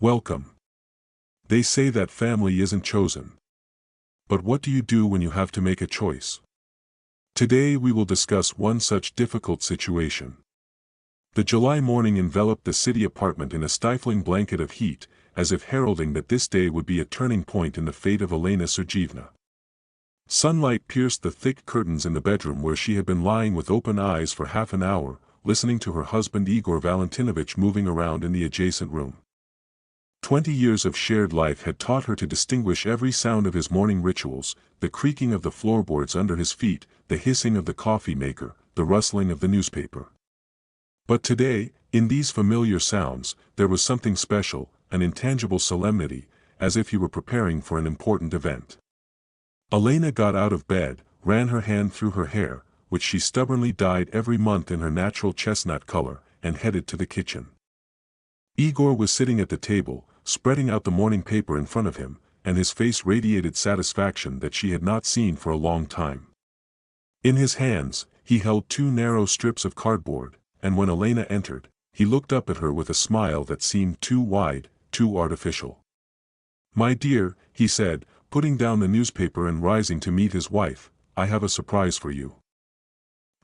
Welcome. They say that family isn't chosen. But what do you do when you have to make a choice? Today we will discuss one such difficult situation. The July morning enveloped the city apartment in a stifling blanket of heat, as if heralding that this day would be a turning point in the fate of Elena Sergeyevna. Sunlight pierced the thick curtains in the bedroom where she had been lying with open eyes for half an hour, listening to her husband Igor Valentinovich moving around in the adjacent room. 20 years of shared life had taught her to distinguish every sound of his morning rituals, the creaking of the floorboards under his feet, the hissing of the coffee maker, the rustling of the newspaper. But today, in these familiar sounds, there was something special, an intangible solemnity, as if he were preparing for an important event. Elena got out of bed, ran her hand through her hair, which she stubbornly dyed every month in her natural chestnut color, and headed to the kitchen. Igor was sitting at the table, spreading out the morning paper in front of him, and his face radiated satisfaction that she had not seen for a long time. In his hands, he held two narrow strips of cardboard, and when Elena entered, he looked up at her with a smile that seemed too wide, too artificial. "My dear," he said, putting down the newspaper and rising to meet his wife, "I have a surprise for you.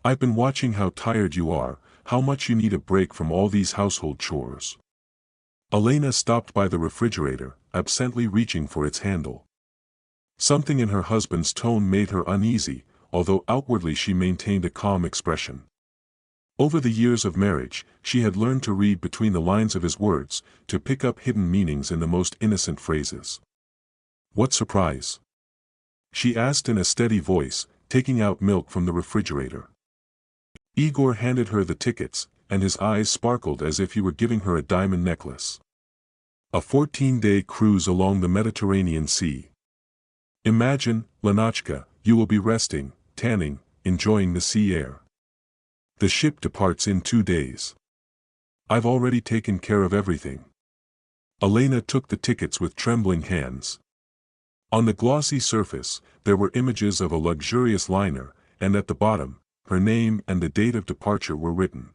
I've been watching how tired you are, how much you need a break from all these household chores." Elena stopped by the refrigerator, absently reaching for its handle. Something in her husband's tone made her uneasy, although outwardly she maintained a calm expression. Over the years of marriage, she had learned to read between the lines of his words, to pick up hidden meanings in the most innocent phrases. "What surprise?" she asked in a steady voice, taking out milk from the refrigerator. Igor handed her the tickets, and his eyes sparkled as if he were giving her a diamond necklace. A 14-day cruise along the Mediterranean Sea. Imagine, Lenachka, you will be resting, tanning, enjoying the sea air. The ship departs in 2 days. I've already taken care of everything. Elena took the tickets with trembling hands. On the glossy surface, there were images of a luxurious liner, and at the bottom, her name and the date of departure were written.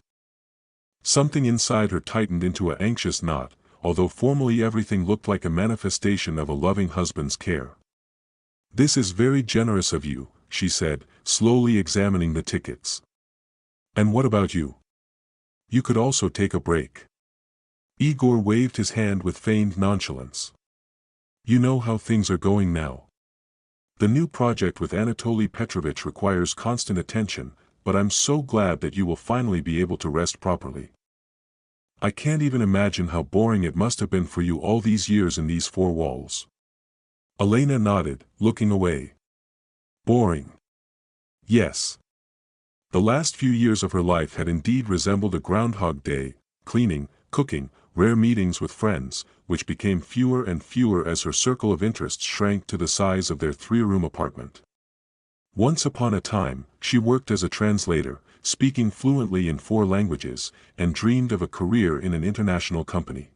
Something inside her tightened into an anxious knot, although formally everything looked like a manifestation of a loving husband's care. "This is very generous of you," she said, slowly examining the tickets. "And what about you? You could also take a break." Igor waved his hand with feigned nonchalance. "You know how things are going now. The new project with Anatoly Petrovich requires constant attention, but I'm so glad that you will finally be able to rest properly. I can't even imagine how boring it must have been for you all these years in these four walls." Elena nodded, looking away. Boring. Yes. The last few years of her life had indeed resembled a Groundhog Day, cleaning, cooking, rare meetings with friends, which became fewer and fewer as her circle of interests shrank to the size of their 3-room apartment. Once upon a time, she worked as a translator, speaking fluently in 4 languages, and dreamed of a career in an international company.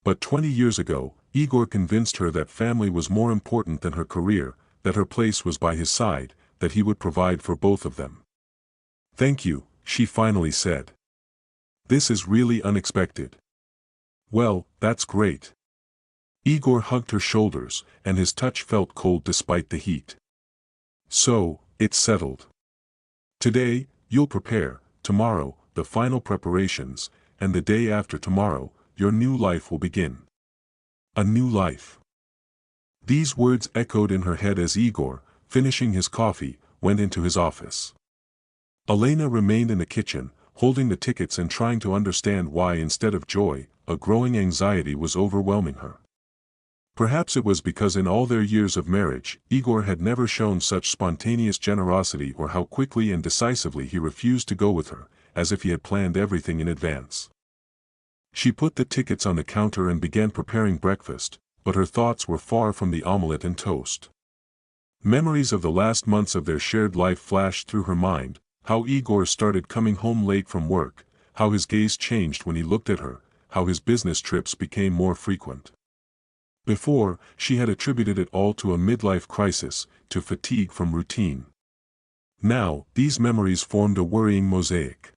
But 20 years ago, Igor convinced her that family was more important than her career, that her place was by his side, that he would provide for both of them. "Thank you," she finally said. "This is really unexpected." "Well, that's great." Igor hugged her shoulders, and his touch felt cold despite the heat. "So, it's settled. Today, you'll prepare, tomorrow, the final preparations, and the day after tomorrow, your new life will begin." A new life. These words echoed in her head as Igor, finishing his coffee, went into his office. Elena remained in the kitchen, holding the tickets and trying to understand why instead of joy, a growing anxiety was overwhelming her. Perhaps it was because in all their years of marriage, Igor had never shown such spontaneous generosity, or how quickly and decisively he refused to go with her, as if he had planned everything in advance. She put the tickets on the counter and began preparing breakfast, but her thoughts were far from the omelette and toast. Memories of the last months of their shared life flashed through her mind, how Igor started coming home late from work, how his gaze changed when he looked at her, how his business trips became more frequent. Before, she had attributed it all to a midlife crisis, to fatigue from routine. Now, these memories formed a worrying mosaic.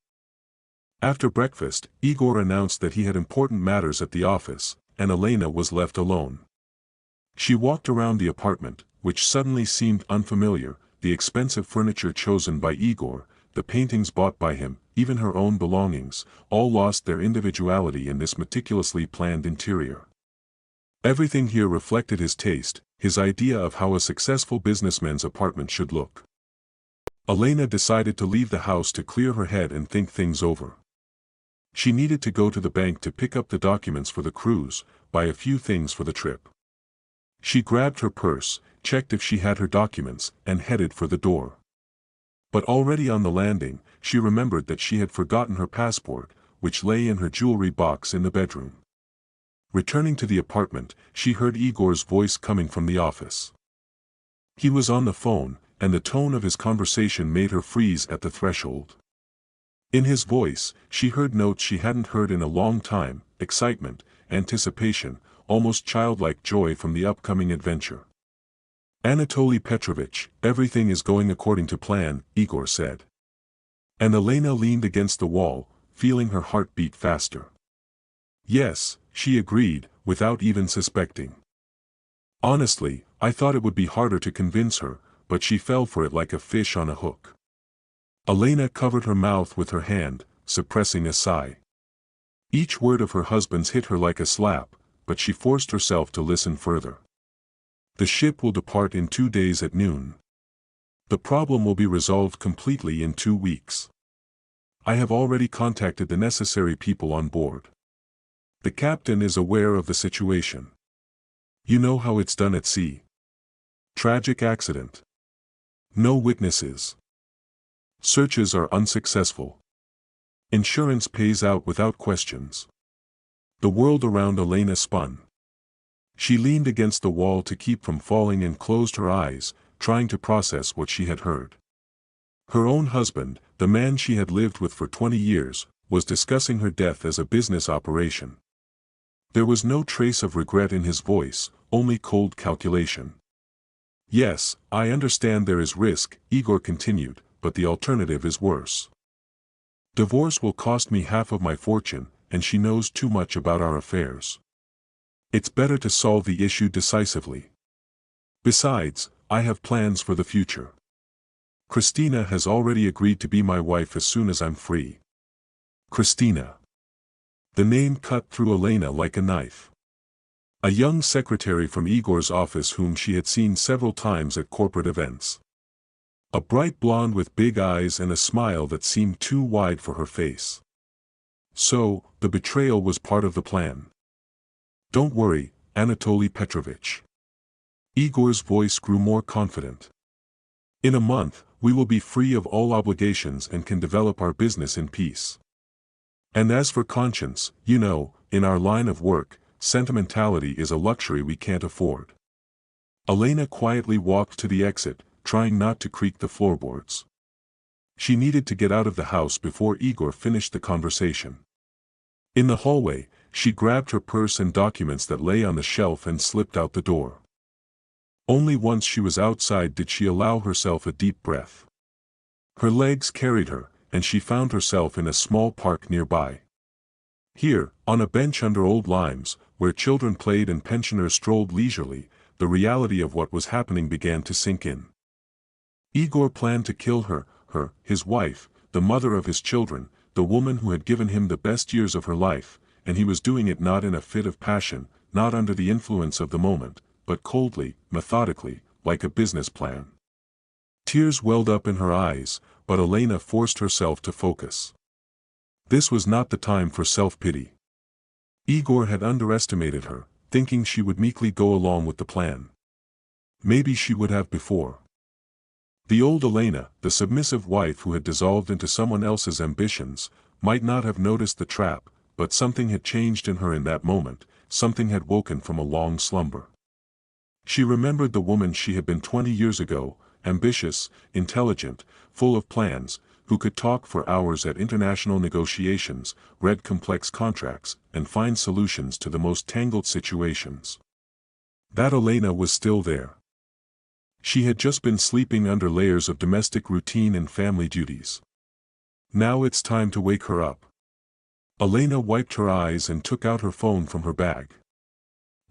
After breakfast, Igor announced that he had important matters at the office, and Elena was left alone. She walked around the apartment, which suddenly seemed unfamiliar, the expensive furniture chosen by Igor, the paintings bought by him, even her own belongings, all lost their individuality in this meticulously planned interior. Everything here reflected his taste, his idea of how a successful businessman's apartment should look. Elena decided to leave the house to clear her head and think things over. She needed to go to the bank to pick up the documents for the cruise, buy a few things for the trip. She grabbed her purse, checked if she had her documents, and headed for the door. But already on the landing, she remembered that she had forgotten her passport, which lay in her jewelry box in the bedroom. Returning to the apartment, she heard Igor's voice coming from the office. He was on the phone, and the tone of his conversation made her freeze at the threshold. In his voice, she heard notes she hadn't heard in a long time: excitement, anticipation, almost childlike joy from the upcoming adventure. "Anatoly Petrovich, everything is going according to plan," Igor said. And Elena leaned against the wall, feeling her heart beat faster. "Yes," she agreed, without even suspecting. "Honestly, I thought it would be harder to convince her, but she fell for it like a fish on a hook." Elena covered her mouth with her hand, suppressing a sigh. Each word of her husband's hit her like a slap, but she forced herself to listen further. "The ship will depart in 2 days at noon. The problem will be resolved completely in 2 weeks. I have already contacted the necessary people on board. The captain is aware of the situation. You know how it's done at sea. Tragic accident. No witnesses. Searches are unsuccessful. Insurance pays out without questions." The world around Elena spun. She leaned against the wall to keep from falling and closed her eyes, trying to process what she had heard. Her own husband, the man she had lived with for 20 years, was discussing her death as a business operation. There was no trace of regret in his voice, only cold calculation. "Yes, I understand there is risk," Igor continued, "but the alternative is worse. Divorce will cost me half of my fortune, and she knows too much about our affairs. It's better to solve the issue decisively. Besides, I have plans for the future. Christina has already agreed to be my wife as soon as I'm free." Christina. The name cut through Elena like a knife. A young secretary from Igor's office whom she had seen several times at corporate events. A bright blonde with big eyes and a smile that seemed too wide for her face. So, the betrayal was part of the plan. "Don't worry, Anatoly Petrovich." Igor's voice grew more confident. "In a month, we will be free of all obligations and can develop our business in peace. And as for conscience, you know, in our line of work, sentimentality is a luxury we can't afford." Elena quietly walked to the exit, trying not to creak the floorboards. She needed to get out of the house before Igor finished the conversation. In the hallway, she grabbed her purse and documents that lay on the shelf and slipped out the door. Only once she was outside did she allow herself a deep breath. Her legs carried her, and she found herself in a small park nearby. Here, on a bench under old limes, where children played and pensioners strolled leisurely, the reality of what was happening began to sink in. Igor planned to kill her, his wife, the mother of his children, the woman who had given him the best years of her life, and he was doing it not in a fit of passion, not under the influence of the moment, but coldly, methodically, like a business plan. Tears welled up in her eyes, but Elena forced herself to focus. This was not the time for self-pity. Igor had underestimated her, thinking she would meekly go along with the plan. Maybe she would have before. The old Elena, the submissive wife who had dissolved into someone else's ambitions, might not have noticed the trap, but something had changed in her in that moment, something had woken from a long slumber. She remembered the woman she had been 20 years ago, ambitious, intelligent, full of plans, who could talk for hours at international negotiations, read complex contracts, and find solutions to the most tangled situations. That Elena was still there. She had just been sleeping under layers of domestic routine and family duties. Now it's time to wake her up. Elena wiped her eyes and took out her phone from her bag.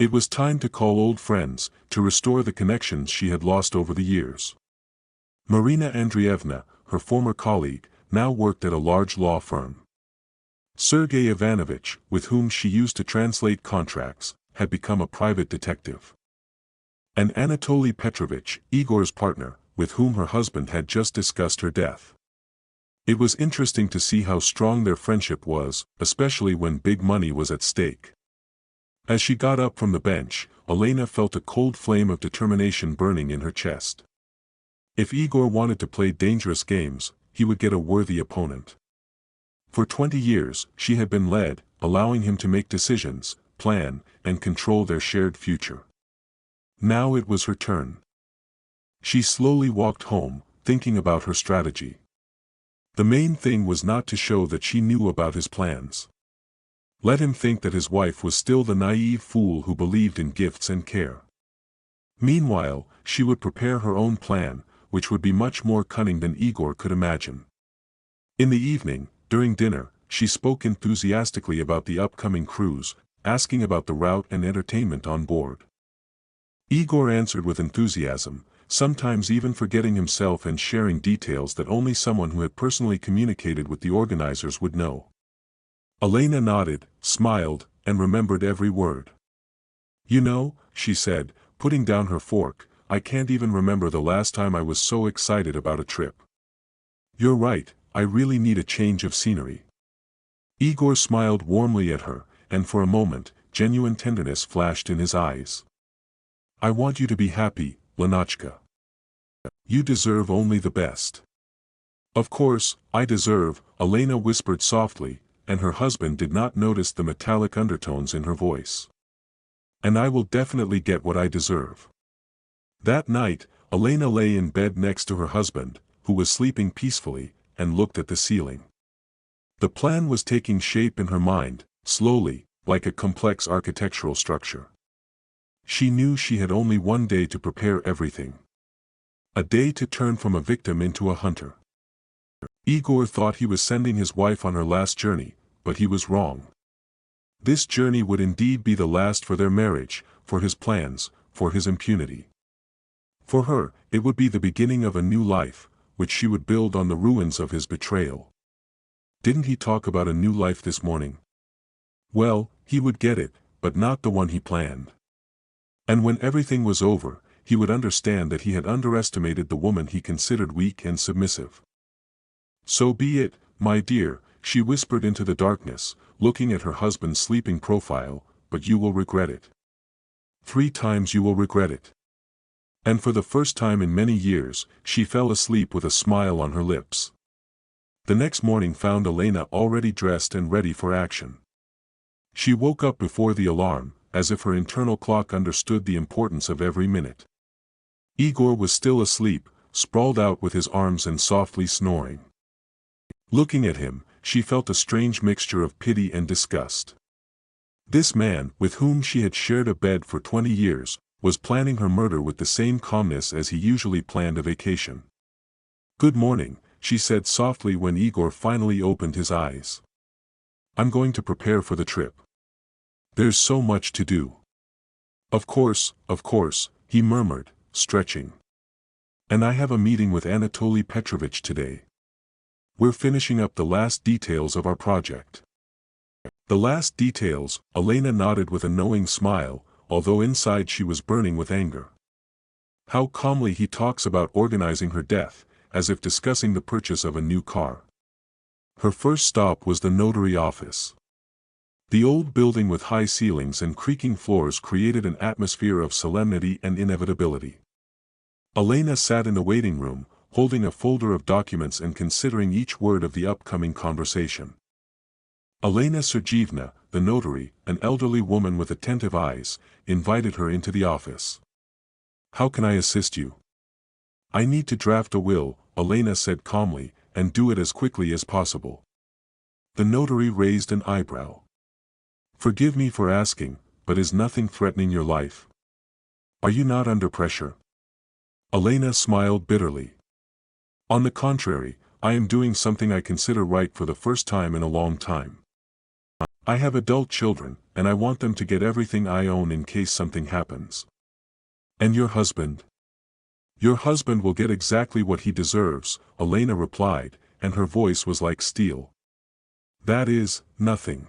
It was time to call old friends, to restore the connections she had lost over the years. Marina Andreevna, her former colleague, now worked at a large law firm. Sergei Ivanovich, with whom she used to translate contracts, had become a private detective. And Anatoly Petrovich, Igor's partner, with whom her husband had just discussed her death. It was interesting to see how strong their friendship was, especially when big money was at stake. As she got up from the bench, Elena felt a cold flame of determination burning in her chest. If Igor wanted to play dangerous games, he would get a worthy opponent. For 20 years, she had been led, allowing him to make decisions, plan, and control their shared future. Now it was her turn. She slowly walked home, thinking about her strategy. The main thing was not to show that she knew about his plans. Let him think that his wife was still the naive fool who believed in gifts and care. Meanwhile, she would prepare her own plan, which would be much more cunning than Igor could imagine. In the evening, during dinner, she spoke enthusiastically about the upcoming cruise, asking about the route and entertainment on board. Igor answered with enthusiasm, sometimes even forgetting himself and sharing details that only someone who had personally communicated with the organizers would know. Elena nodded, smiled, and remembered every word. You know, she said, putting down her fork, I can't even remember the last time I was so excited about a trip. You're right, I really need a change of scenery. Igor smiled warmly at her, and for a moment, genuine tenderness flashed in his eyes. I want you to be happy, Lenachka. You deserve only the best. Of course, I deserve, Elena whispered softly, and her husband did not notice the metallic undertones in her voice. And I will definitely get what I deserve. That night, Elena lay in bed next to her husband, who was sleeping peacefully, and looked at the ceiling. The plan was taking shape in her mind, slowly, like a complex architectural structure. She knew she had only one day to prepare everything. A day to turn from a victim into a hunter. Igor thought he was sending his wife on her last journey, but he was wrong. This journey would indeed be the last for their marriage, for his plans, for his impunity. For her, it would be the beginning of a new life, which she would build on the ruins of his betrayal. Didn't he talk about a new life this morning? Well, he would get it, but not the one he planned. And when everything was over, he would understand that he had underestimated the woman he considered weak and submissive. So be it, my dear, she whispered into the darkness, looking at her husband's sleeping profile, but you will regret it. 3 times you will regret it. And for the first time in many years, she fell asleep with a smile on her lips. The next morning found Elena already dressed and ready for action. She woke up before the alarm, as if her internal clock understood the importance of every minute. Igor was still asleep, sprawled out with his arms and softly snoring. Looking at him, she felt a strange mixture of pity and disgust. This man, with whom she had shared a bed for 20 years, was planning her murder with the same calmness as he usually planned a vacation. Good morning, she said softly when Igor finally opened his eyes. I'm going to prepare for the trip. There's so much to do. Of course, he murmured, stretching. And I have a meeting with Anatoly Petrovich today. We're finishing up the last details of our project. The last details, Elena nodded with a knowing smile, although inside she was burning with anger. How calmly he talks about organizing her death, as if discussing the purchase of a new car. Her first stop was the notary office. The old building with high ceilings and creaking floors created an atmosphere of solemnity and inevitability. Elena sat in the waiting room, holding a folder of documents and considering each word of the upcoming conversation. Elena Sergeevna, the notary, an elderly woman with attentive eyes, invited her into the office. How can I assist you? I need to draft a will, Elena said calmly, and do it as quickly as possible. The notary raised an eyebrow. Forgive me for asking, but is nothing threatening your life? Are you not under pressure? Elena smiled bitterly. On the contrary, I am doing something I consider right for the first time in a long time. I have adult children, and I want them to get everything I own in case something happens. And your husband? Your husband will get exactly what he deserves, Elena replied, and her voice was like steel. That is, nothing.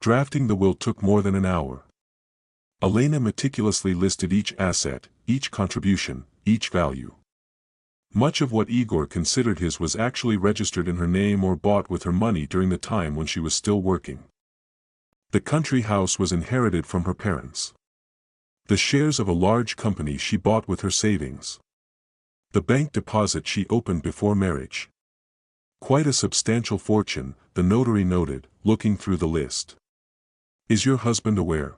Drafting the will took more than an hour. Elena meticulously listed each asset, each contribution, each value. Much of what Igor considered his was actually registered in her name or bought with her money during the time when she was still working. The country house was inherited from her parents. The shares of a large company she bought with her savings. The bank deposit she opened before marriage. Quite a substantial fortune, the notary noted, looking through the list. Is your husband aware?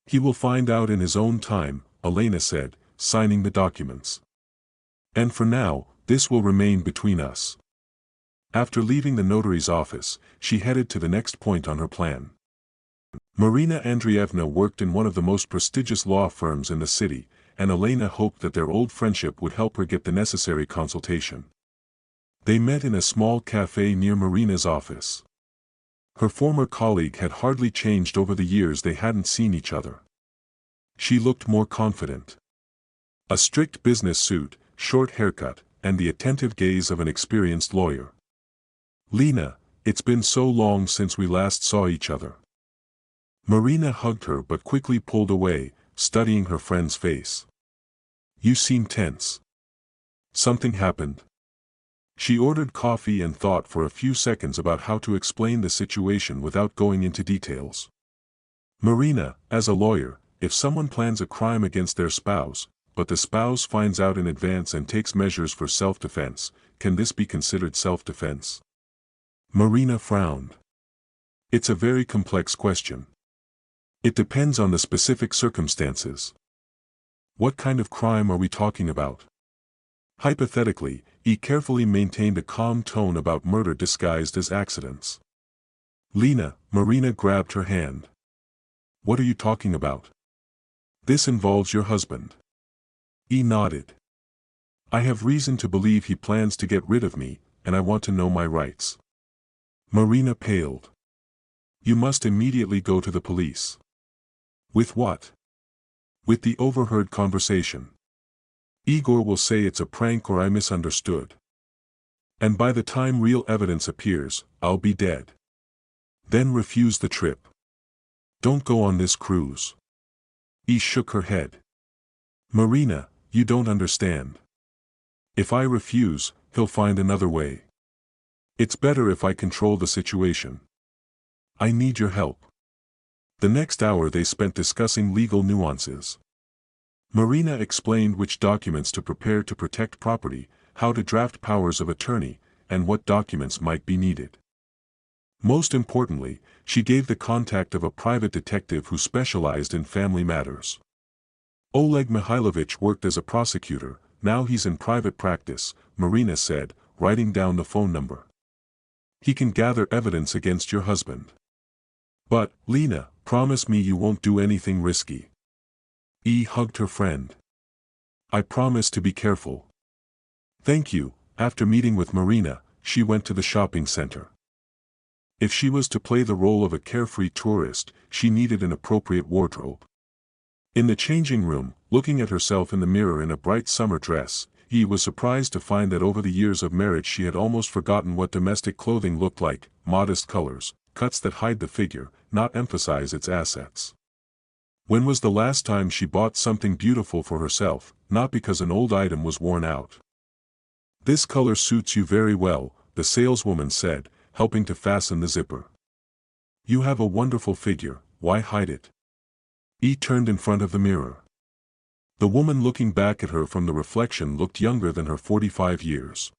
He will find out in his own time, Elena said, signing the documents. And for now, this will remain between us. After leaving the notary's office, she headed to the next point on her plan. Marina Andreevna worked in one of the most prestigious law firms in the city, and Elena hoped that their old friendship would help her get the necessary consultation. They met in a small cafe near Marina's office. Her former colleague had hardly changed over the years they hadn't seen each other. She looked more confident. A strict business suit, short haircut, and the attentive gaze of an experienced lawyer. Lena, it's been so long since we last saw each other. Marina hugged her but quickly pulled away, studying her friend's face. You seem tense. Something happened? She ordered coffee and thought for a few seconds about how to explain the situation without going into details. Marina, as a lawyer, if someone plans a crime against their spouse, but the spouse finds out in advance and takes measures for self-defense, can this be considered self-defense? Marina frowned. It's a very complex question. It depends on the specific circumstances. What kind of crime are we talking about? Hypothetically, he carefully maintained a calm tone about murder disguised as accidents. Lena, Marina grabbed her hand. What are you talking about? This involves your husband. He nodded. I have reason to believe he plans to get rid of me, and I want to know my rights. Marina paled. You must immediately go to the police. With what? With the overheard conversation. Igor will say it's a prank or I misunderstood. And by the time real evidence appears, I'll be dead. Then refuse the trip. Don't go on this cruise. He shook her head. Marina, you don't understand. If I refuse, he'll find another way. It's better if I control the situation. I need your help. The next hour they spent discussing legal nuances. Marina explained which documents to prepare to protect property, how to draft powers of attorney, and what documents might be needed. Most importantly, she gave the contact of a private detective who specialized in family matters. Oleg Mihailovich worked as a prosecutor, now he's in private practice, Marina said, writing down the phone number. He can gather evidence against your husband. But, Lena, promise me you won't do anything risky. He hugged her friend. I promise to be careful. Thank you. After meeting with Marina, she went to the shopping center. If she was to play the role of a carefree tourist, she needed an appropriate wardrobe. In the changing room, looking at herself in the mirror in a bright summer dress, he was surprised to find that over the years of marriage she had almost forgotten what domestic clothing looked like, modest colors, cuts that hide the figure, not emphasize its assets. When was the last time she bought something beautiful for herself, not because an old item was worn out? This color suits you very well, the saleswoman said, helping to fasten the zipper. You have a wonderful figure, why hide it? He turned in front of the mirror. The woman looking back at her from the reflection looked younger than her 45 years.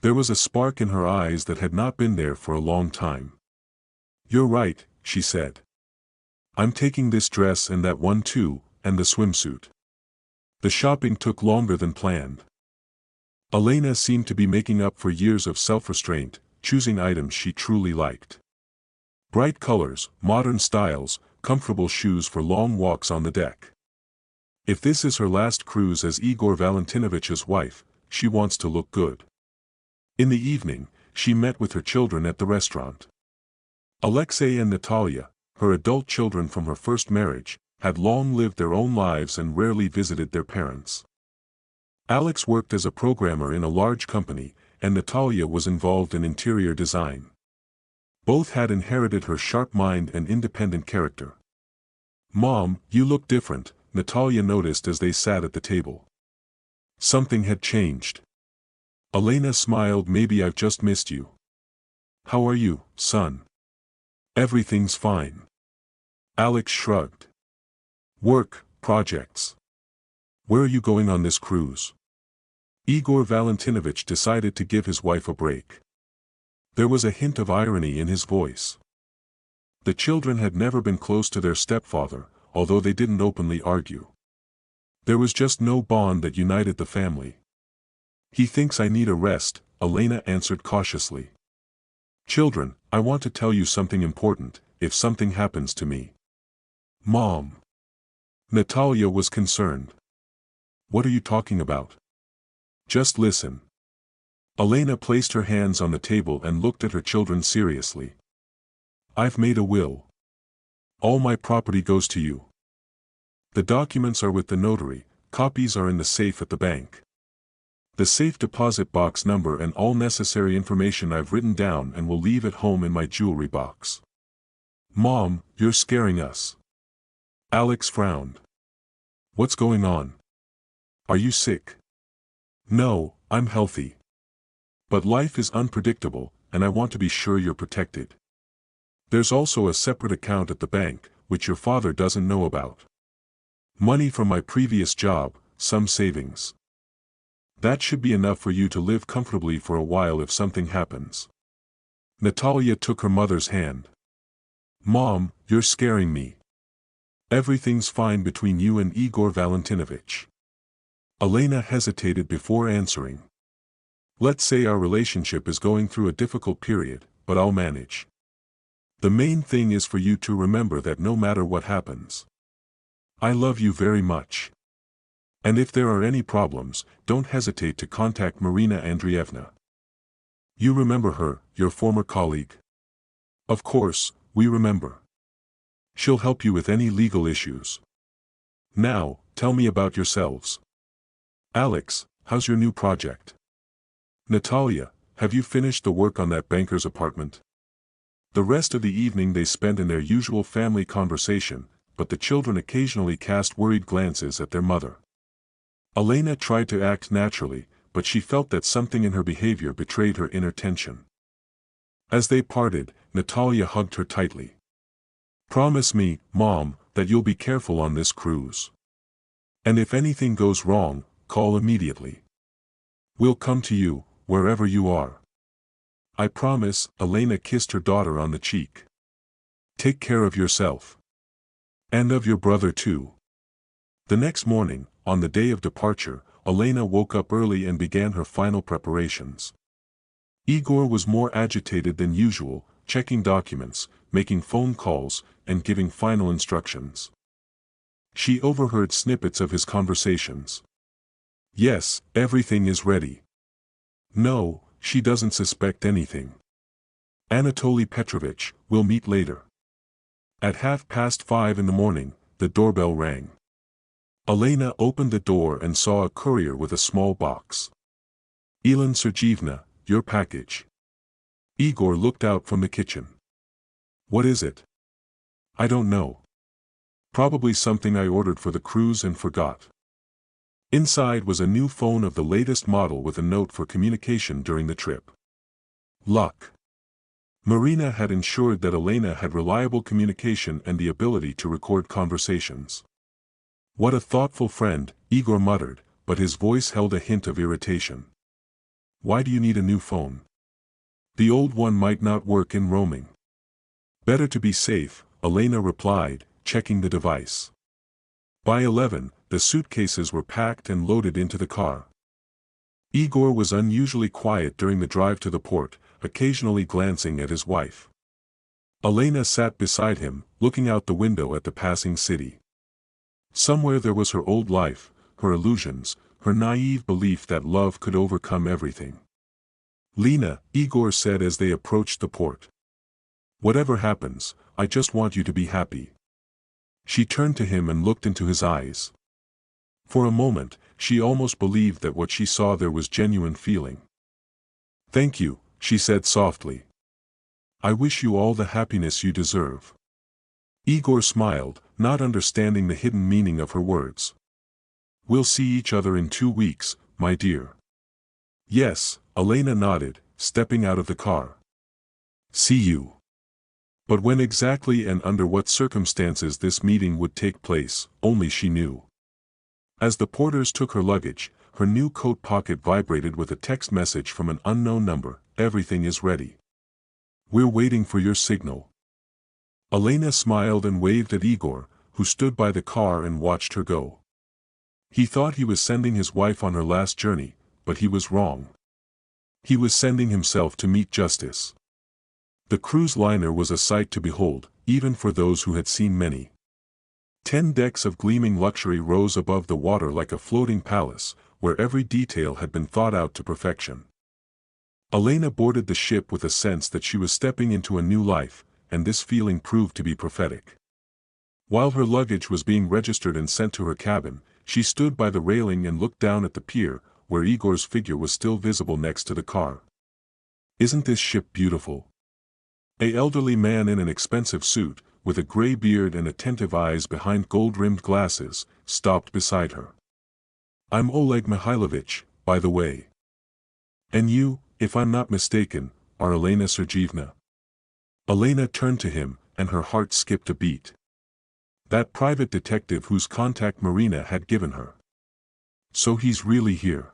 There was a spark in her eyes that had not been there for a long time. You're right, she said. I'm taking this dress and that one too, and the swimsuit. The shopping took longer than planned. Elena seemed to be making up for years of self-restraint, choosing items she truly liked. Bright colors, modern styles, comfortable shoes for long walks on the deck. If this is her last cruise as Igor Valentinovich's wife, she wants to look good. In the evening, she met with her children at the restaurant. Alexei and Natalia, her adult children from her first marriage, had long lived their own lives and rarely visited their parents. Alex worked as a programmer in a large company, and Natalia was involved in interior design. Both had inherited her sharp mind and independent character. "Mom, you look different," Natalia noticed as they sat at the table. Something had changed. Elena smiled. "Maybe I've just missed you." "How are you, son?" "Everything's fine." Alex shrugged. "Work, projects. Where are you going on this cruise?" Igor Valentinovich decided to give his wife a break. There was a hint of irony in his voice. The children had never been close to their stepfather, although they didn't openly argue. There was just no bond that united the family. "He thinks I need a rest," Elena answered cautiously. "Children, I want to tell you something important, if something happens to me." "Mom." Natalia was concerned. "What are you talking about?" "Just listen." Elena placed her hands on the table and looked at her children seriously. "I've made a will. All my property goes to you. The documents are with the notary, copies are in the safe at the bank. The safe deposit box number and all necessary information I've written down and will leave at home in my jewelry box." "Mom, you're scaring us." Alex frowned. "What's going on? Are you sick?" "No, I'm healthy. But life is unpredictable, and I want to be sure you're protected. There's also a separate account at the bank, which your father doesn't know about. Money from my previous job, some savings. That should be enough for you to live comfortably for a while if something happens." Natalia took her mother's hand. "Mom, you're scaring me. Everything's fine between you and Igor Valentinovich." Elena hesitated before answering. "Let's say our relationship is going through a difficult period, but I'll manage. The main thing is for you to remember that no matter what happens, I love you very much. And if there are any problems, don't hesitate to contact Marina Andreevna. You remember her, your former colleague?" "Of course, we remember. She'll help you with any legal issues. Now, tell me about yourselves. Alex, how's your new project? Natalia, have you finished the work on that banker's apartment?" The rest of the evening they spent in their usual family conversation, but the children occasionally cast worried glances at their mother. Elena tried to act naturally, but she felt that something in her behavior betrayed her inner tension. As they parted, Natalia hugged her tightly. "Promise me, Mom, that you'll be careful on this cruise. And if anything goes wrong, call immediately. We'll come to you, wherever you are." "I promise." Elena kissed her daughter on the cheek. "Take care of yourself. And of your brother too." The next morning, on the day of departure, Elena woke up early and began her final preparations. Igor was more agitated than usual, checking documents, making phone calls, and giving final instructions. She overheard snippets of his conversations. "Yes, everything is ready. No, she doesn't suspect anything. Anatoly Petrovich, we'll meet later." At 5:30 in the morning, the doorbell rang. Elena opened the door and saw a courier with a small box. "Elena Sergeevna, your package." Igor looked out from the kitchen. "What is it?" "I don't know. Probably something I ordered for the cruise and forgot." Inside was a new phone of the latest model with a note for communication during the trip. Luck. Marina had ensured that Elena had reliable communication and the ability to record conversations. "What a thoughtful friend," Igor muttered, but his voice held a hint of irritation. "Why do you need a new phone? The old one might not work in roaming." "Better to be safe," Elena replied, checking the device. By 11, the suitcases were packed and loaded into the car. Igor was unusually quiet during the drive to the port, occasionally glancing at his wife. Elena sat beside him, looking out the window at the passing city. Somewhere there was her old life, her illusions, her naive belief that love could overcome everything. "Lena," Igor said as they approached the port. Whatever happens, I just want you to be happy. She turned to him and looked into his eyes. For a moment, she almost believed that what she saw there was genuine feeling. Thank you, she said softly. I wish you all the happiness you deserve. Igor smiled, not understanding the hidden meaning of her words. We'll see each other in 2 weeks, my dear. Yes, Elena nodded, stepping out of the car. See you. But when exactly and under what circumstances this meeting would take place, only she knew. As the porters took her luggage, her new coat pocket vibrated with a text message from an unknown number. Everything is ready. We're waiting for your signal. Elena smiled and waved at Igor, who stood by the car and watched her go. He thought he was sending his wife on her last journey, but he was wrong. He was sending himself to meet justice. The cruise liner was a sight to behold, even for those who had seen many. 10 decks of gleaming luxury rose above the water like a floating palace, where every detail had been thought out to perfection. Elena boarded the ship with a sense that she was stepping into a new life, and this feeling proved to be prophetic. While her luggage was being registered and sent to her cabin, she stood by the railing and looked down at the pier, where Igor's figure was still visible next to the car. Isn't this ship beautiful? An elderly man in an expensive suit, with a gray beard and attentive eyes behind gold-rimmed glasses, stopped beside her. I'm Oleg Mihailovich, by the way. And you, if I'm not mistaken, are Elena Sergeevna. Elena turned to him, and her heart skipped a beat. That private detective whose contact Marina had given her. So he's really here.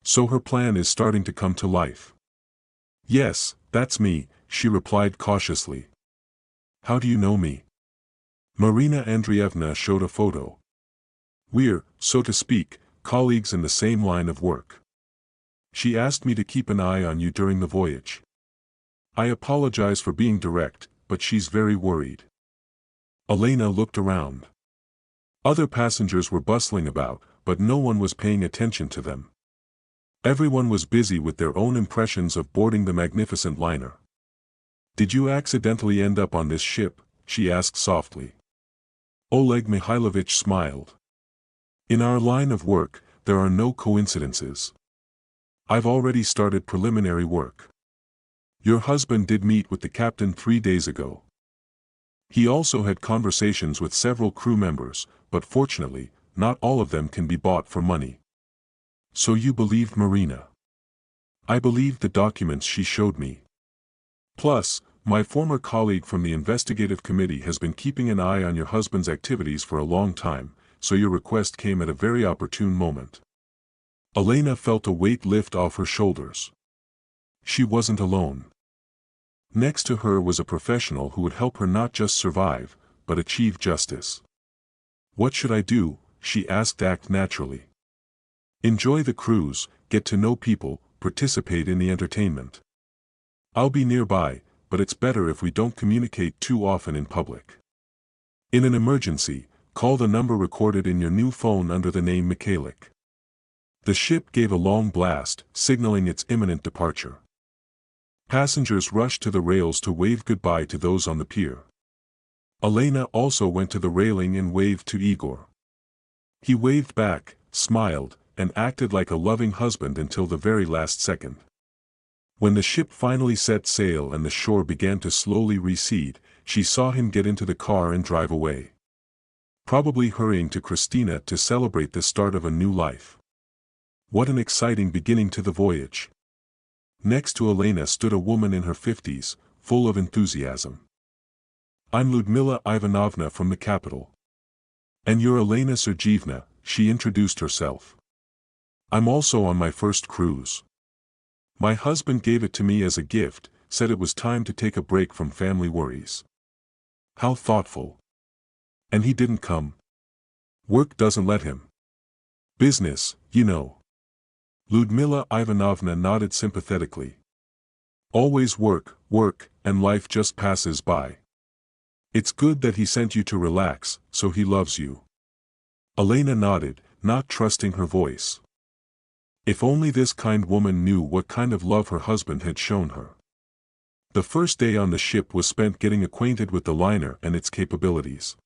So her plan is starting to come to life. Yes, that's me, she replied cautiously. How do you know me? Marina Andreevna showed a photo. We're, so to speak, colleagues in the same line of work. She asked me to keep an eye on you during the voyage. I apologize for being direct, but she's very worried. Elena looked around. Other passengers were bustling about, but no one was paying attention to them. Everyone was busy with their own impressions of boarding the magnificent liner. Did you accidentally end up on this ship? She asked softly. Oleg Mihailovich smiled. In our line of work, there are no coincidences. I've already started preliminary work. Your husband did meet with the captain 3 days ago. He also had conversations with several crew members, but fortunately, not all of them can be bought for money. So you believed Marina? I believed the documents she showed me. Plus, my former colleague from the investigative committee has been keeping an eye on your husband's activities for a long time, so your request came at a very opportune moment. Elena felt a weight lift off her shoulders. She wasn't alone. Next to her was a professional who would help her not just survive, but achieve justice. What should I do? She asked naturally. Enjoy the cruise, get to know people, participate in the entertainment. I'll be nearby, but it's better if we don't communicate too often in public. In an emergency, call the number recorded in your new phone under the name Mikhailik. The ship gave a long blast, signaling its imminent departure. Passengers rushed to the rails to wave goodbye to those on the pier. Elena also went to the railing and waved to Igor. He waved back, smiled, and acted like a loving husband until the very last second. When the ship finally set sail and the shore began to slowly recede, she saw him get into the car and drive away. Probably hurrying to Christina to celebrate the start of a new life. What an exciting beginning to the voyage. Next to Elena stood a woman in her 50s, full of enthusiasm. I'm Ludmila Ivanovna from the capital. And you're Elena Sergeevna, she introduced herself. I'm also on my first cruise. My husband gave it to me as a gift, said it was time to take a break from family worries. How thoughtful. And he didn't come. Work doesn't let him. Business, you know. Ludmila Ivanovna nodded sympathetically. Always work, work, and life just passes by. It's good that he sent you to relax, so he loves you. Elena nodded, not trusting her voice. If only this kind woman knew what kind of love her husband had shown her. The first day on the ship was spent getting acquainted with the liner and its capabilities.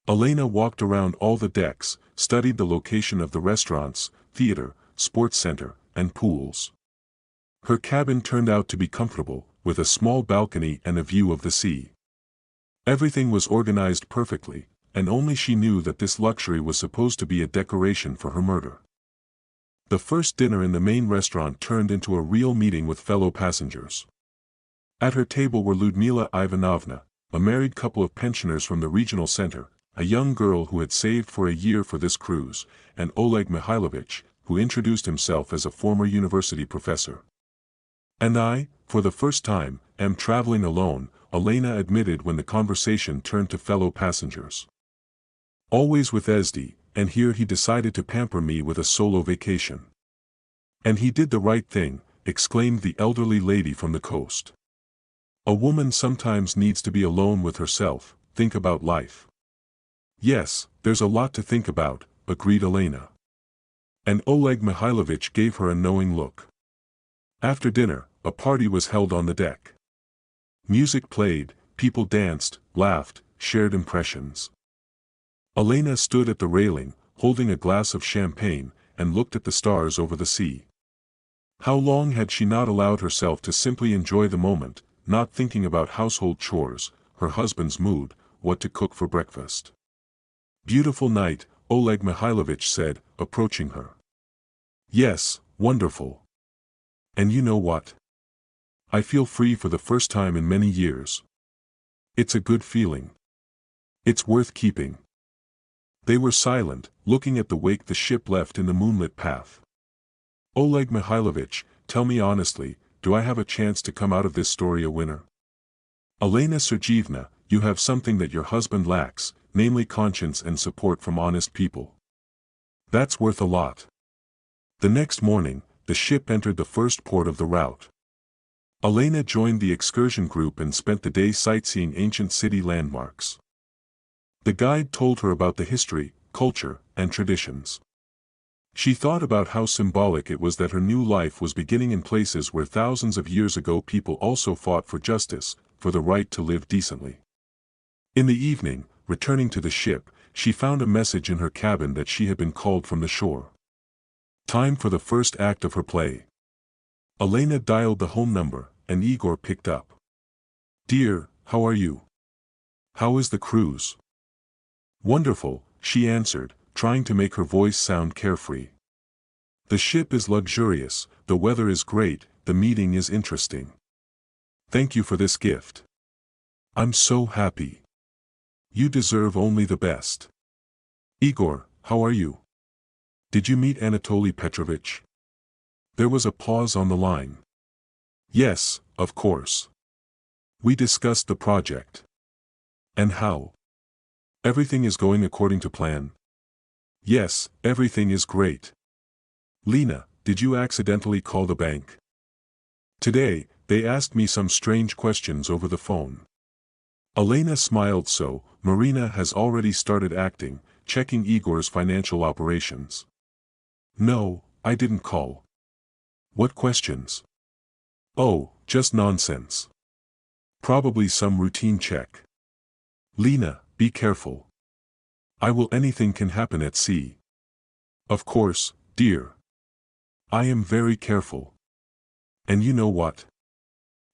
Elena walked around all the decks, studied the location of the restaurants, theater, sports center, and pools. Her cabin turned out to be comfortable, with a small balcony and a view of the sea. Everything was organized perfectly, and only she knew that this luxury was supposed to be a decoration for her murder. The first dinner in the main restaurant turned into a real meeting with fellow passengers. At her table were Ludmila Ivanovna, a married couple of pensioners from the regional center, a young girl who had saved for a year for this cruise, and Oleg Mihailovich, who introduced himself as a former university professor. "And I, for the first time, am traveling alone," Elena admitted when the conversation turned to fellow passengers. "Always with Esdi, and here he decided to pamper me with a solo vacation." "And he did the right thing," exclaimed the elderly lady from the coast. "A woman sometimes needs to be alone with herself, think about life." "Yes, there's a lot to think about," agreed Elena. And Oleg Mihailovich gave her a knowing look. After dinner, a party was held on the deck. Music played, people danced, laughed, shared impressions. Elena stood at the railing, holding a glass of champagne, and looked at the stars over the sea. How long had she not allowed herself to simply enjoy the moment, not thinking about household chores, her husband's mood, what to cook for breakfast? "Beautiful night," Oleg Mihailovich said, approaching her. "Yes, wonderful. And you know what? I feel free for the first time in many years. It's a good feeling. It's worth keeping." They were silent, looking at the wake the ship left in the moonlit path. "Oleg Mihailovich, tell me honestly, do I have a chance to come out of this story a winner?" "Elena Sergeevna, you have something that your husband lacks, namely conscience and support from honest people. That's worth a lot." The next morning, the ship entered the first port of the route. Elena joined the excursion group and spent the day sightseeing ancient city landmarks. The guide told her about the history, culture, and traditions. She thought about how symbolic it was that her new life was beginning in places where thousands of years ago people also fought for justice, for the right to live decently. In the evening, returning to the ship, she found a message in her cabin that she had been called from the shore. Time for the first act of her play. Elena dialed the home number, and Igor picked up. "Dear, how are you? How is the cruise?" "Wonderful," she answered, trying to make her voice sound carefree. "The ship is luxurious, the weather is great, the meeting is interesting. Thank you for this gift. I'm so happy. You deserve only the best. Igor, how are you? Did you meet Anatoly Petrovich?" There was a pause on the line. "Yes, of course. We discussed the project. And how? Everything is going according to plan?" "Yes, everything is great. Lena, did you accidentally call the bank? Today, they asked me some strange questions over the phone." Elena smiled. "So, Marina has already started acting, checking Igor's financial operations." "No, I didn't call." "What questions?" "Oh, just nonsense. Probably some routine check." "Lena, be careful. Anything can happen at sea." "Of course, dear. I am very careful. And you know what?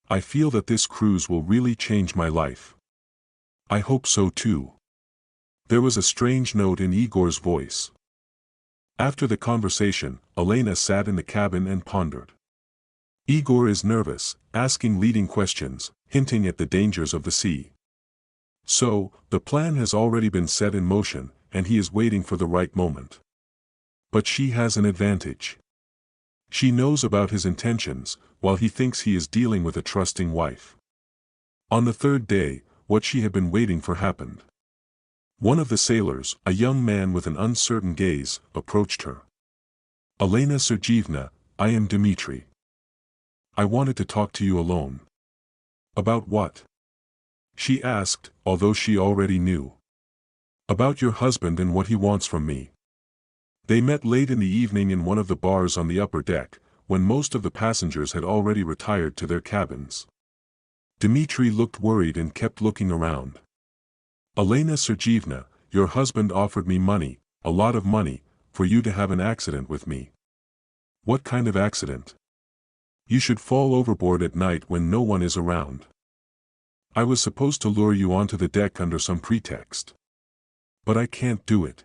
I feel that this cruise will really change my life." "I hope so too." There was a strange note in Igor's voice. After the conversation, Elena sat in the cabin and pondered. Igor is nervous, asking leading questions, hinting at the dangers of the sea. So, the plan has already been set in motion, and he is waiting for the right moment. But she has an advantage. She knows about his intentions, while he thinks he is dealing with a trusting wife. On the third day, what she had been waiting for happened. One of the sailors, a young man with an uncertain gaze, approached her. "Elena Sergeevna, I am Dmitri. I wanted to talk to you alone." "About what?" she asked, although she already knew. "About your husband and what he wants from me." They met late in the evening in one of the bars on the upper deck, when most of the passengers had already retired to their cabins. Dmitri looked worried and kept looking around. Elena Sergeyevna, your husband offered me money, a lot of money, for you to have an accident with me. What kind of accident? You should fall overboard at night when no one is around. I was supposed to lure you onto the deck under some pretext. But I can't do it.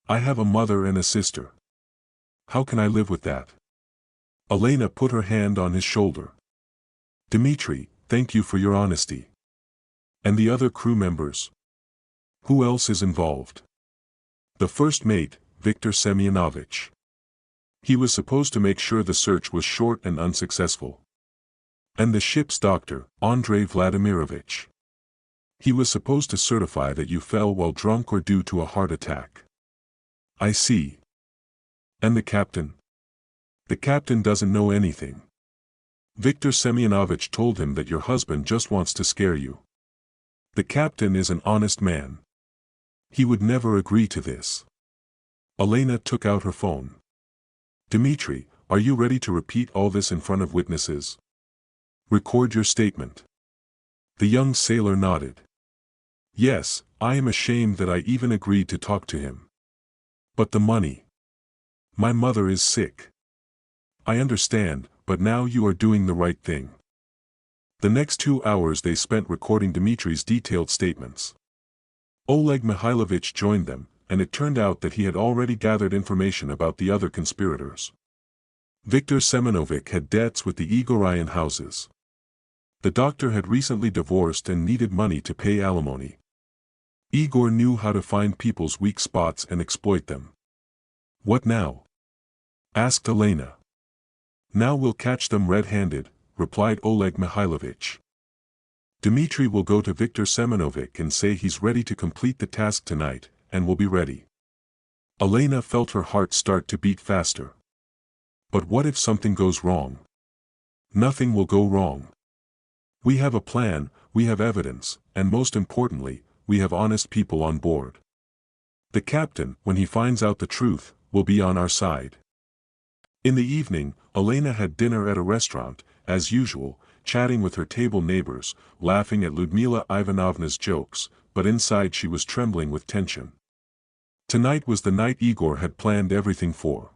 I have a mother and a sister. How can I live with that? Elena put her hand on his shoulder. Dmitri, thank you for your honesty. And the other crew members? Who else is involved? The first mate, Viktor Semyonovich. He was supposed to make sure the search was short and unsuccessful. And the ship's doctor, Andrei Vladimirovich. He was supposed to certify that you fell while drunk or due to a heart attack. I see. And the captain? The captain doesn't know anything. Viktor Semyonovich told him that your husband just wants to scare you. The captain is an honest man. He would never agree to this. Elena took out her phone. Dmitri, are you ready to repeat all this in front of witnesses? Record your statement. The young sailor nodded. Yes, I am ashamed that I even agreed to talk to him. But the money. My mother is sick. I understand, but now you are doing the right thing. The next 2 hours they spent recording Dmitri's detailed statements. Oleg Mihailovich joined them, and it turned out that he had already gathered information about the other conspirators. Viktor Semyonovich had debts with the Igoryan houses. The doctor had recently divorced and needed money to pay alimony. Igor knew how to find people's weak spots and exploit them. What now? Asked Elena. Now we'll catch them red-handed, replied Oleg Mihailovich. Dmitri will go to Viktor Semyonovich and say he's ready to complete the task tonight, and will be ready. Elena felt her heart start to beat faster. But what if something goes wrong? Nothing will go wrong. We have a plan, we have evidence, and most importantly, we have honest people on board. The captain, when he finds out the truth, will be on our side. In the evening, Elena had dinner at a restaurant, as usual, chatting with her table neighbors, laughing at Ludmila Ivanovna's jokes, but inside she was trembling with tension. Tonight was the night Igor had planned everything for.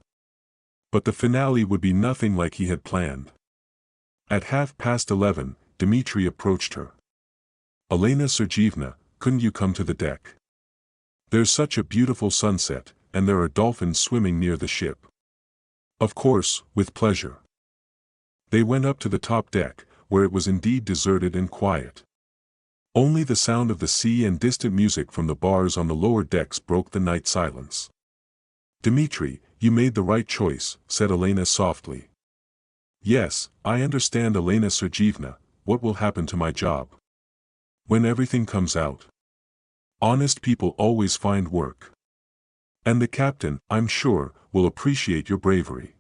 But the finale would be nothing like he had planned. At 11:30, Dmitri approached her. Elena Sergeyevna, couldn't you come to the deck? There's such a beautiful sunset, and there are dolphins swimming near the ship. Of course, with pleasure. They went up to the top deck, where it was indeed deserted and quiet. Only the sound of the sea and distant music from the bars on the lower decks broke the night silence. Dmitri, you made the right choice, said Elena softly. Yes, I understand, Elena Sergeyevna. What will happen to my job? When everything comes out. Honest people always find work. And the captain, I'm sure, will appreciate your bravery.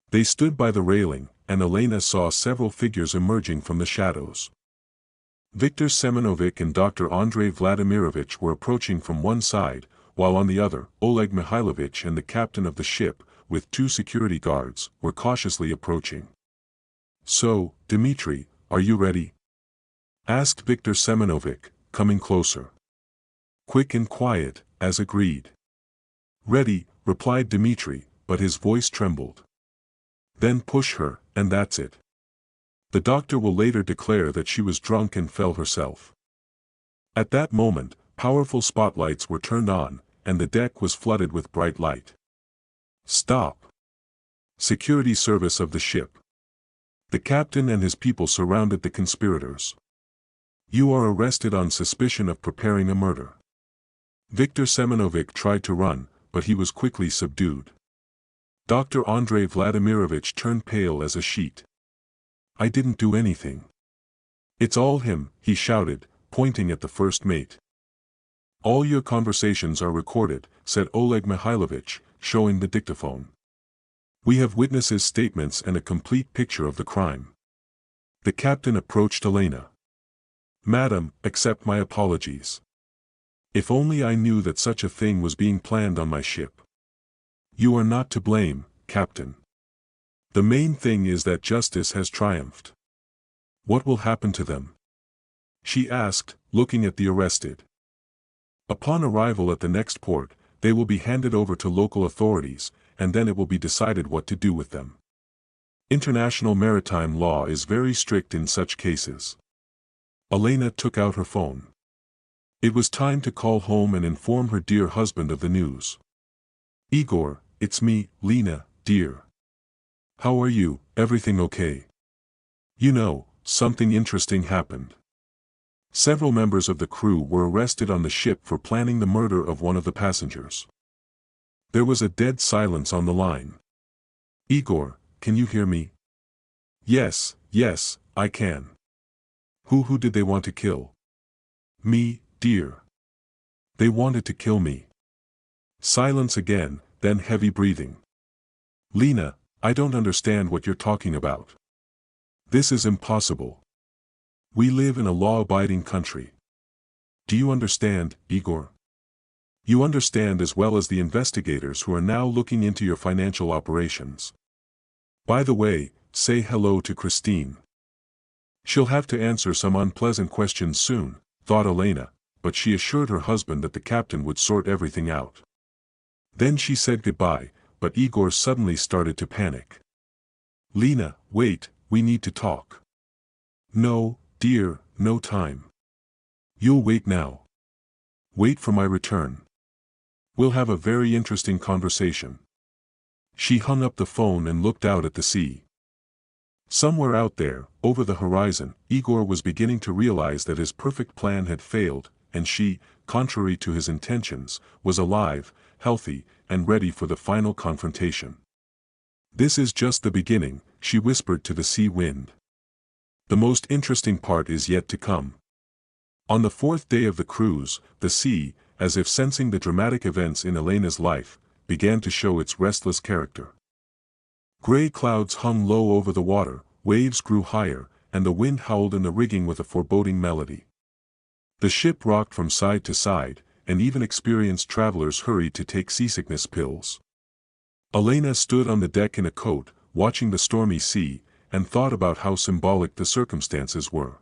They stood by the railing, and Elena saw several figures emerging from the shadows. Viktor Semyonovich and Dr. Andrei Vladimirovich were approaching from one side, while on the other, Oleg Mihailovich and the captain of the ship, with 2 security guards, were cautiously approaching. So, Dmitri, are you ready? Asked Viktor Semyonovich, coming closer. Quick and quiet, as agreed. Ready, replied Dmitri, but his voice trembled. Then push her, and that's it. The doctor will later declare that she was drunk and fell herself. At that moment, powerful spotlights were turned on, and the deck was flooded with bright light. Stop! Security service of the ship. The captain and his people surrounded the conspirators. You are arrested on suspicion of preparing a murder. Viktor Semyonovich tried to run, but he was quickly subdued. Dr. Andrei Vladimirovich turned pale as a sheet. I didn't do anything. It's all him, he shouted, pointing at the first mate. All your conversations are recorded, said Oleg Mihailovich, showing the dictaphone. We have witnesses' statements and a complete picture of the crime. The captain approached Elena. Madam, accept my apologies. If only I knew that such a thing was being planned on my ship. You are not to blame, Captain. The main thing is that justice has triumphed. What will happen to them? She asked, looking at the arrested. Upon arrival at the next port, they will be handed over to local authorities, and then it will be decided what to do with them. International maritime law is very strict in such cases. Elena took out her phone. It was time to call home and inform her dear husband of the news. Igor, it's me, Lena, dear. How are you, everything okay? You know, something interesting happened. Several members of the crew were arrested on the ship for planning the murder of one of the passengers. There was a dead silence on the line. Igor, can you hear me? Yes, I can. Who did they want to kill? Me, dear. They wanted to kill me. Silence again, then heavy breathing. Lena, I don't understand what you're talking about. This is impossible. We live in a law-abiding country. Do you understand, Igor? You understand as well as the investigators who are now looking into your financial operations. By the way, say hello to Christine. She'll have to answer some unpleasant questions soon, thought Elena, but she assured her husband that the captain would sort everything out. Then she said goodbye, but Igor suddenly started to panic. Lena, wait, we need to talk. No, dear, no time. You'll wait now. Wait for my return. We'll have a very interesting conversation. She hung up the phone and looked out at the sea. Somewhere out there, over the horizon, Igor was beginning to realize that his perfect plan had failed, and she, contrary to his intentions, was alive, healthy, and ready for the final confrontation. This is just the beginning, she whispered to the sea wind. The most interesting part is yet to come. On the fourth day of the cruise, the sea, as if sensing the dramatic events in Elena's life, began to show its restless character. Gray clouds hung low over the water, waves grew higher, and the wind howled in the rigging with a foreboding melody. The ship rocked from side to side, and even experienced travelers hurried to take seasickness pills. Elena stood on the deck in a coat, watching the stormy sea, and thought about how symbolic the circumstances were.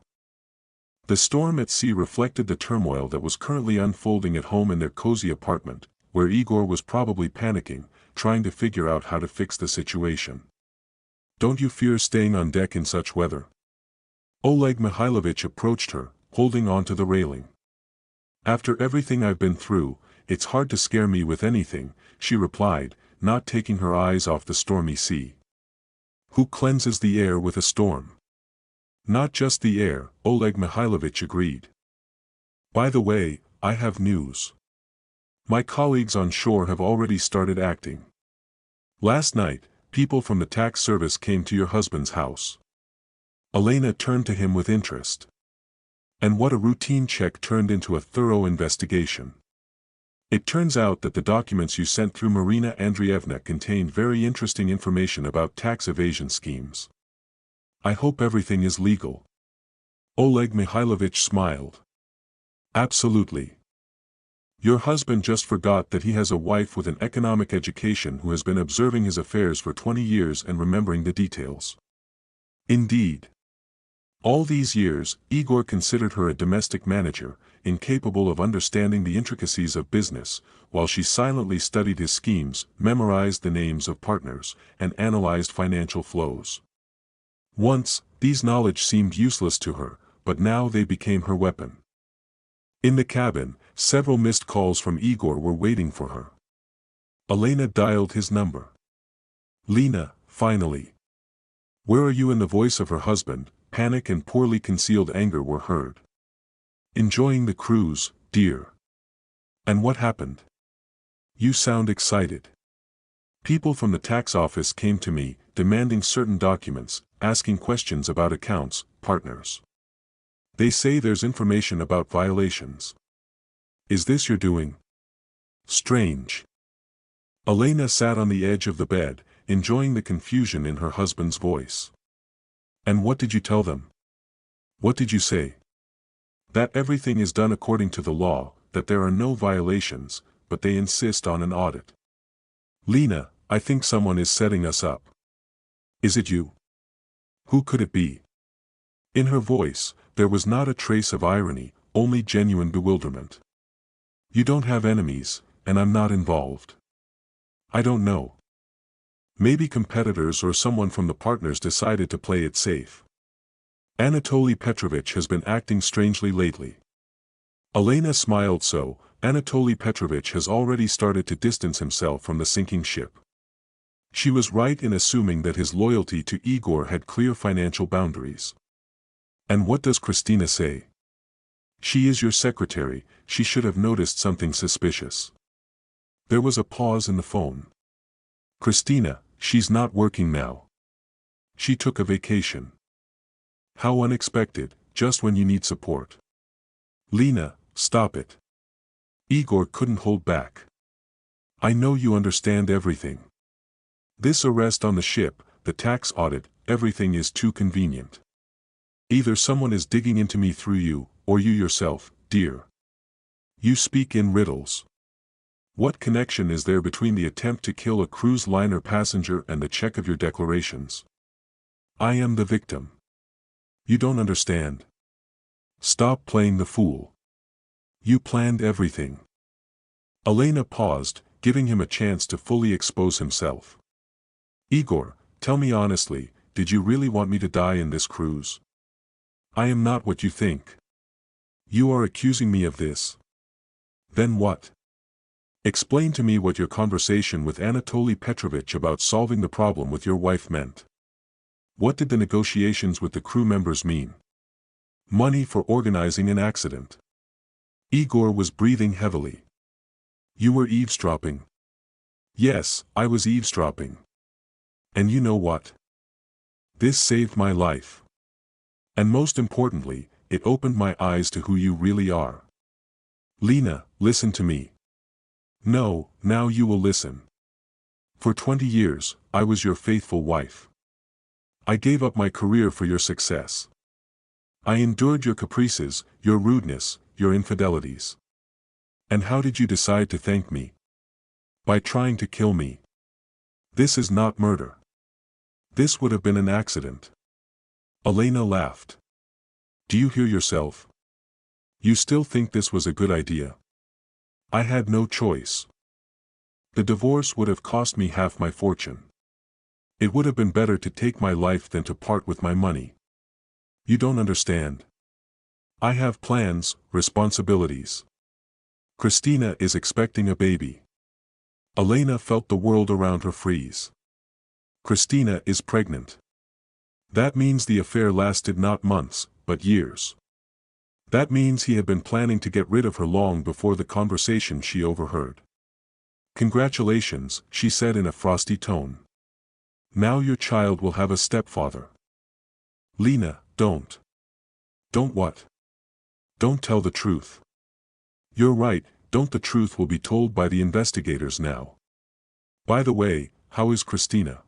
The storm at sea reflected the turmoil that was currently unfolding at home in their cozy apartment, where Igor was probably panicking, trying to figure out how to fix the situation. Don't you fear staying on deck in such weather? Oleg Mihailovich approached her, holding on to the railing. After everything I've been through, it's hard to scare me with anything, she replied, not taking her eyes off the stormy sea. Who cleanses the air with a storm? Not just the air, Oleg Mihailovich agreed. By the way, I have news. My colleagues on shore have already started acting. Last night, people from the tax service came to your husband's house. Elena turned to him with interest. And what a routine check turned into a thorough investigation. It turns out that the documents you sent through Marina Andreevna contained very interesting information about tax evasion schemes. I hope everything is legal. Oleg Mihailovich smiled. Absolutely. Your husband just forgot that he has a wife with an economic education who has been observing his affairs for 20 years and remembering the details. Indeed. All these years, Igor considered her a domestic manager, incapable of understanding the intricacies of business, while she silently studied his schemes, memorized the names of partners, and analyzed financial flows. Once, these knowledge seemed useless to her, but now they became her weapon. In the cabin, several missed calls from Igor were waiting for her. Elena dialed his number. Lena, finally. Where are you? In the voice of her husband, panic and poorly concealed anger were heard. Enjoying the cruise, dear. And what happened? You sound excited. People from the tax office came to me, demanding certain documents, asking questions about accounts, partners. They say there's information about violations. Is this your doing? Strange. Elena sat on the edge of the bed, enjoying the confusion in her husband's voice. And what did you tell them? What did you say? That everything is done according to the law, that there are no violations, but they insist on an audit. Lena, I think someone is setting us up. Is it you? Who could it be? In her voice, there was not a trace of irony, only genuine bewilderment. You don't have enemies, and I'm not involved. I don't know. Maybe competitors or someone from the partners decided to play it safe. Anatoly Petrovich has been acting strangely lately. Elena smiled. So, Anatoly Petrovich has already started to distance himself from the sinking ship. She was right in assuming that his loyalty to Igor had clear financial boundaries. And what does Christina say? She is your secretary, she should have noticed something suspicious. There was a pause in the phone. Christina, she's not working now. She took a vacation. How unexpected, just when you need support. Lena, stop it. Igor couldn't hold back. I know you understand everything. This arrest on the ship, the tax audit, everything is too convenient. Either someone is digging into me through you, or you yourself, dear. You speak in riddles. What connection is there between the attempt to kill a cruise liner passenger and the check of your declarations? I am the victim. You don't understand. Stop playing the fool. You planned everything. Elena paused, giving him a chance to fully expose himself. Igor, tell me honestly, did you really want me to die in this cruise? I am not what you think. You are accusing me of this. Then what? Explain to me what your conversation with Anatoly Petrovich about solving the problem with your wife meant. What did the negotiations with the crew members mean? Money for organizing an accident. Igor was breathing heavily. You were eavesdropping. Yes, I was eavesdropping. And you know what? This saved my life. And most importantly, it opened my eyes to who you really are. Lena, listen to me. No, now you will listen. For 20 years, I was your faithful wife. I gave up my career for your success. I endured your caprices, your rudeness, your infidelities. And how did you decide to thank me? By trying to kill me. This is not murder. This would have been an accident. Elena laughed. Do you hear yourself? You still think this was a good idea? I had no choice. The divorce would have cost me half my fortune. It would have been better to take my life than to part with my money. You don't understand. I have plans, responsibilities. Christina is expecting a baby. Elena felt the world around her freeze. Christina is pregnant. That means the affair lasted not months, but years. That means he had been planning to get rid of her long before the conversation she overheard. Congratulations, she said in a frosty tone. Now your child will have a stepfather. Lena, don't. Don't what? Don't tell the truth. You're right, don't. The truth will be told by the investigators now. By the way, how is Christina?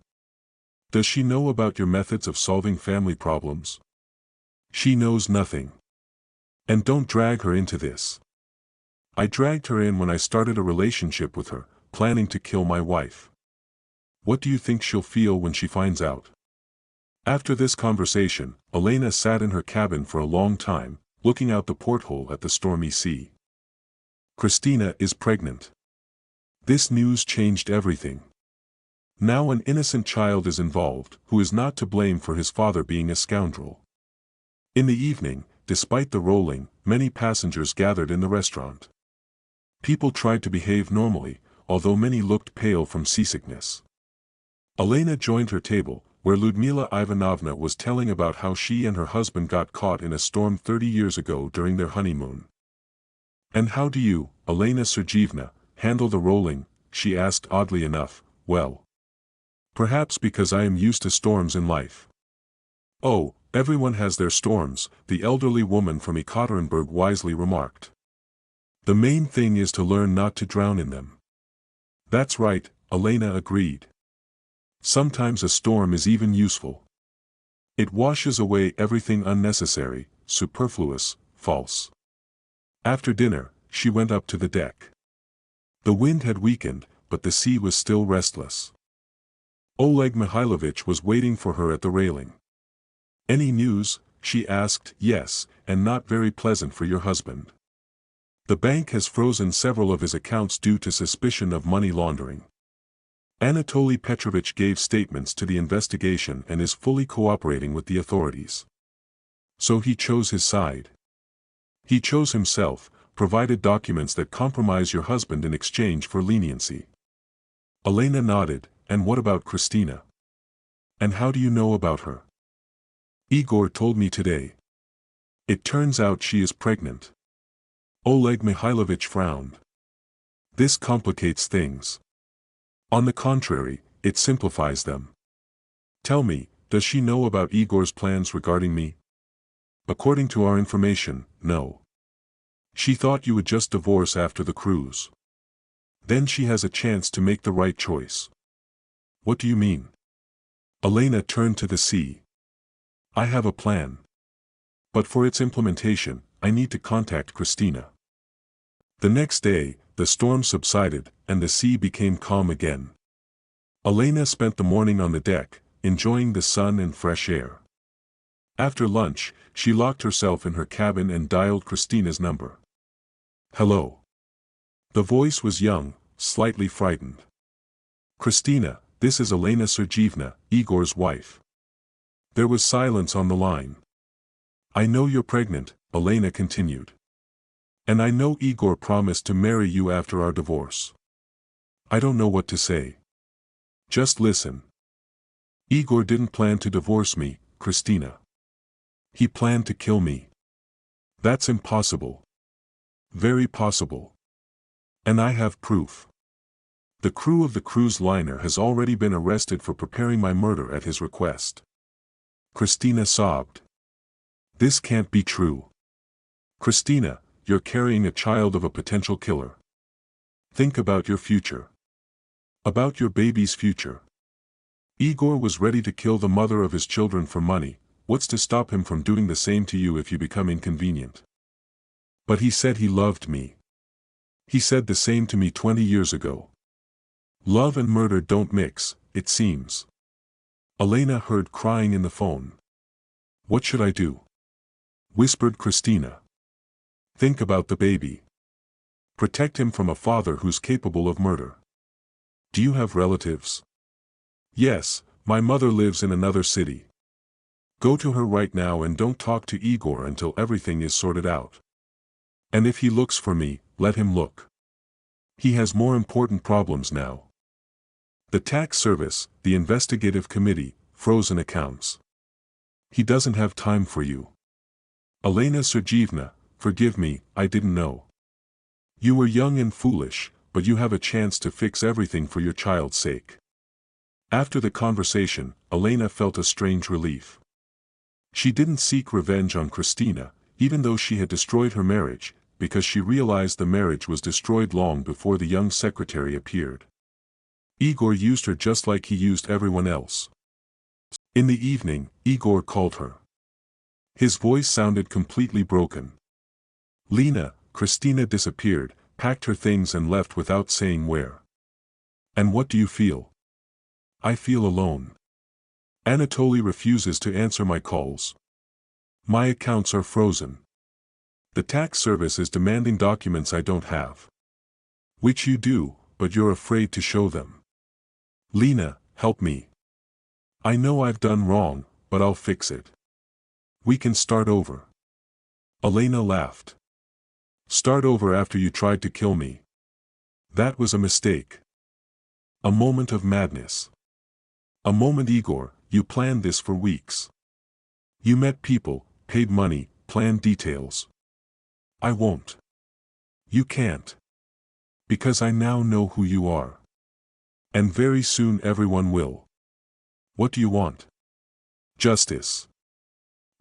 Does she know about your methods of solving family problems? She knows nothing. And don't drag her into this. I dragged her in when I started a relationship with her, planning to kill my wife. What do you think she'll feel when she finds out? After this conversation, Elena sat in her cabin for a long time, looking out the porthole at the stormy sea. Christina is pregnant. This news changed everything. Now an innocent child is involved, who is not to blame for his father being a scoundrel. In the evening, despite the rolling, many passengers gathered in the restaurant. People tried to behave normally, although many looked pale from seasickness. Elena joined her table, where Ludmila Ivanovna was telling about how she and her husband got caught in a storm 30 years ago during their honeymoon. And how do you, Elena Sergeevna, handle the rolling? She asked oddly enough. Well, perhaps because I am used to storms in life. Oh, everyone has their storms, the elderly woman from Ekaterinburg wisely remarked. The main thing is to learn not to drown in them. That's right, Elena agreed. Sometimes a storm is even useful. It washes away everything unnecessary, superfluous, false. After dinner, she went up to the deck. The wind had weakened, but the sea was still restless. Oleg Mihailovich was waiting for her at the railing. Any news? she asked. Yes, and not very pleasant for your husband. The bank has frozen several of his accounts due to suspicion of money laundering. Anatoly Petrovich gave statements to the investigation and is fully cooperating with the authorities. So he chose his side. He chose himself, provided documents that compromise your husband in exchange for leniency. Elena nodded. And what about Christina? And how do you know about her? Igor told me today. It turns out she is pregnant. Oleg Mikhailovich frowned. This complicates things. On the contrary, it simplifies them. Tell me, does she know about Igor's plans regarding me? According to our information, no. She thought you would just divorce after the cruise. Then she has a chance to make the right choice. What do you mean? Elena turned to the sea. I have a plan. But for its implementation, I need to contact Christina. The next day, the storm subsided, and the sea became calm again. Elena spent the morning on the deck, enjoying the sun and fresh air. After lunch, she locked herself in her cabin and dialed Christina's number. Hello. The voice was young, slightly frightened. Christina, this is Elena Sergeyevna, Igor's wife. There was silence on the line. I know you're pregnant, Elena continued. And I know Igor promised to marry you after our divorce. I don't know what to say. Just listen. Igor didn't plan to divorce me, Christina. He planned to kill me. That's impossible. Very possible. And I have proof. The crew of the cruise liner has already been arrested for preparing my murder at his request. Christina sobbed. This can't be true. Christina, you're carrying a child of a potential killer. Think about your future. About your baby's future. Igor was ready to kill the mother of his children for money. What's to stop him from doing the same to you if you become inconvenient? But he said he loved me. He said the same to me 20 years ago. Love and murder don't mix, it seems. Elena heard crying in the phone. What should I do? Whispered Christina. Think about the baby. Protect him from a father who's capable of murder. Do you have relatives? Yes, my mother lives in another city. Go to her right now and don't talk to Igor until everything is sorted out. And if he looks for me, let him look. He has more important problems now. The tax service, the investigative committee, frozen accounts. He doesn't have time for you. Elena Sergeyevna, forgive me, I didn't know. You were young and foolish, but you have a chance to fix everything for your child's sake. After the conversation, Elena felt a strange relief. She didn't seek revenge on Christina, even though she had destroyed her marriage, because she realized the marriage was destroyed long before the young secretary appeared. Igor used her just like he used everyone else. In the evening, Igor called her. His voice sounded completely broken. Lena, Christina disappeared, packed her things and left without saying where. And what do you feel? I feel alone. Anatoly refuses to answer my calls. My accounts are frozen. The tax service is demanding documents I don't have. Which you do, but you're afraid to show them. Lena, help me. I know I've done wrong, but I'll fix it. We can start over. Elena laughed. Start over after you tried to kill me. That was a mistake. A moment of madness. A moment, Igor, you planned this for weeks. You met people, paid money, planned details. I won't. You can't. Because I now know who you are. And very soon everyone will. What do you want? Justice.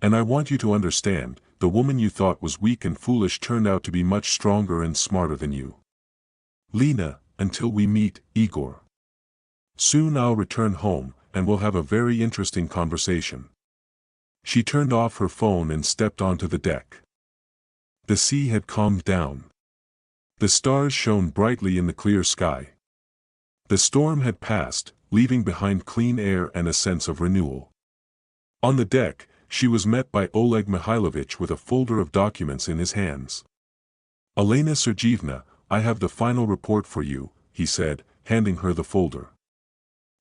And I want you to understand, the woman you thought was weak and foolish turned out to be much stronger and smarter than you. Lena, until we meet, Igor. Soon I'll return home, and we'll have a very interesting conversation. She turned off her phone and stepped onto the deck. The sea had calmed down. The stars shone brightly in the clear sky. The storm had passed, leaving behind clean air and a sense of renewal. On the deck, she was met by Oleg Mihailovich with a folder of documents in his hands. "Elena Sergeyevna, I have the final report for you," he said, handing her the folder.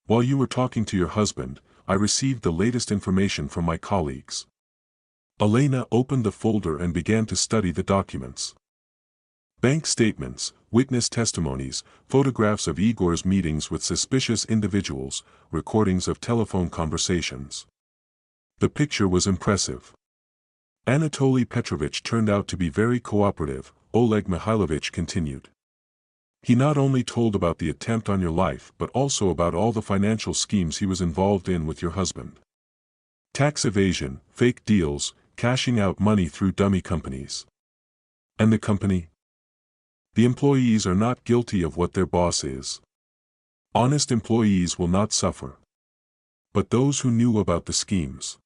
"While you were talking to your husband, I received the latest information from my colleagues." Elena opened the folder and began to study the documents. Bank statements, witness testimonies, photographs of Igor's meetings with suspicious individuals, recordings of telephone conversations. The picture was impressive. Anatoly Petrovich turned out to be very cooperative, Oleg Mihailovich continued. "He not only told about the attempt on your life but also about all the financial schemes he was involved in with your husband. Tax evasion, fake deals, cashing out money through dummy companies. And the company? The employees are not guilty of what their boss is. Honest employees will not suffer. But those who knew about the schemes."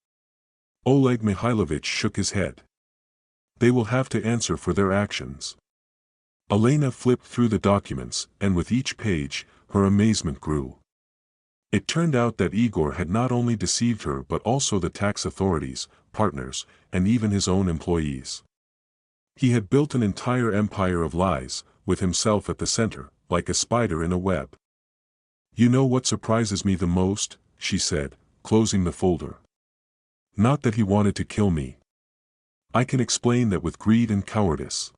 Oleg Mihailovich shook his head. "They will have to answer for their actions." Elena flipped through the documents, and with each page, her amazement grew. It turned out that Igor had not only deceived her but also the tax authorities, partners, and even his own employees. He had built an entire empire of lies, with himself at the center, like a spider in a web. "You know what surprises me the most?" she said, closing the folder. "Not that he wanted to kill me. I can explain that with greed and cowardice.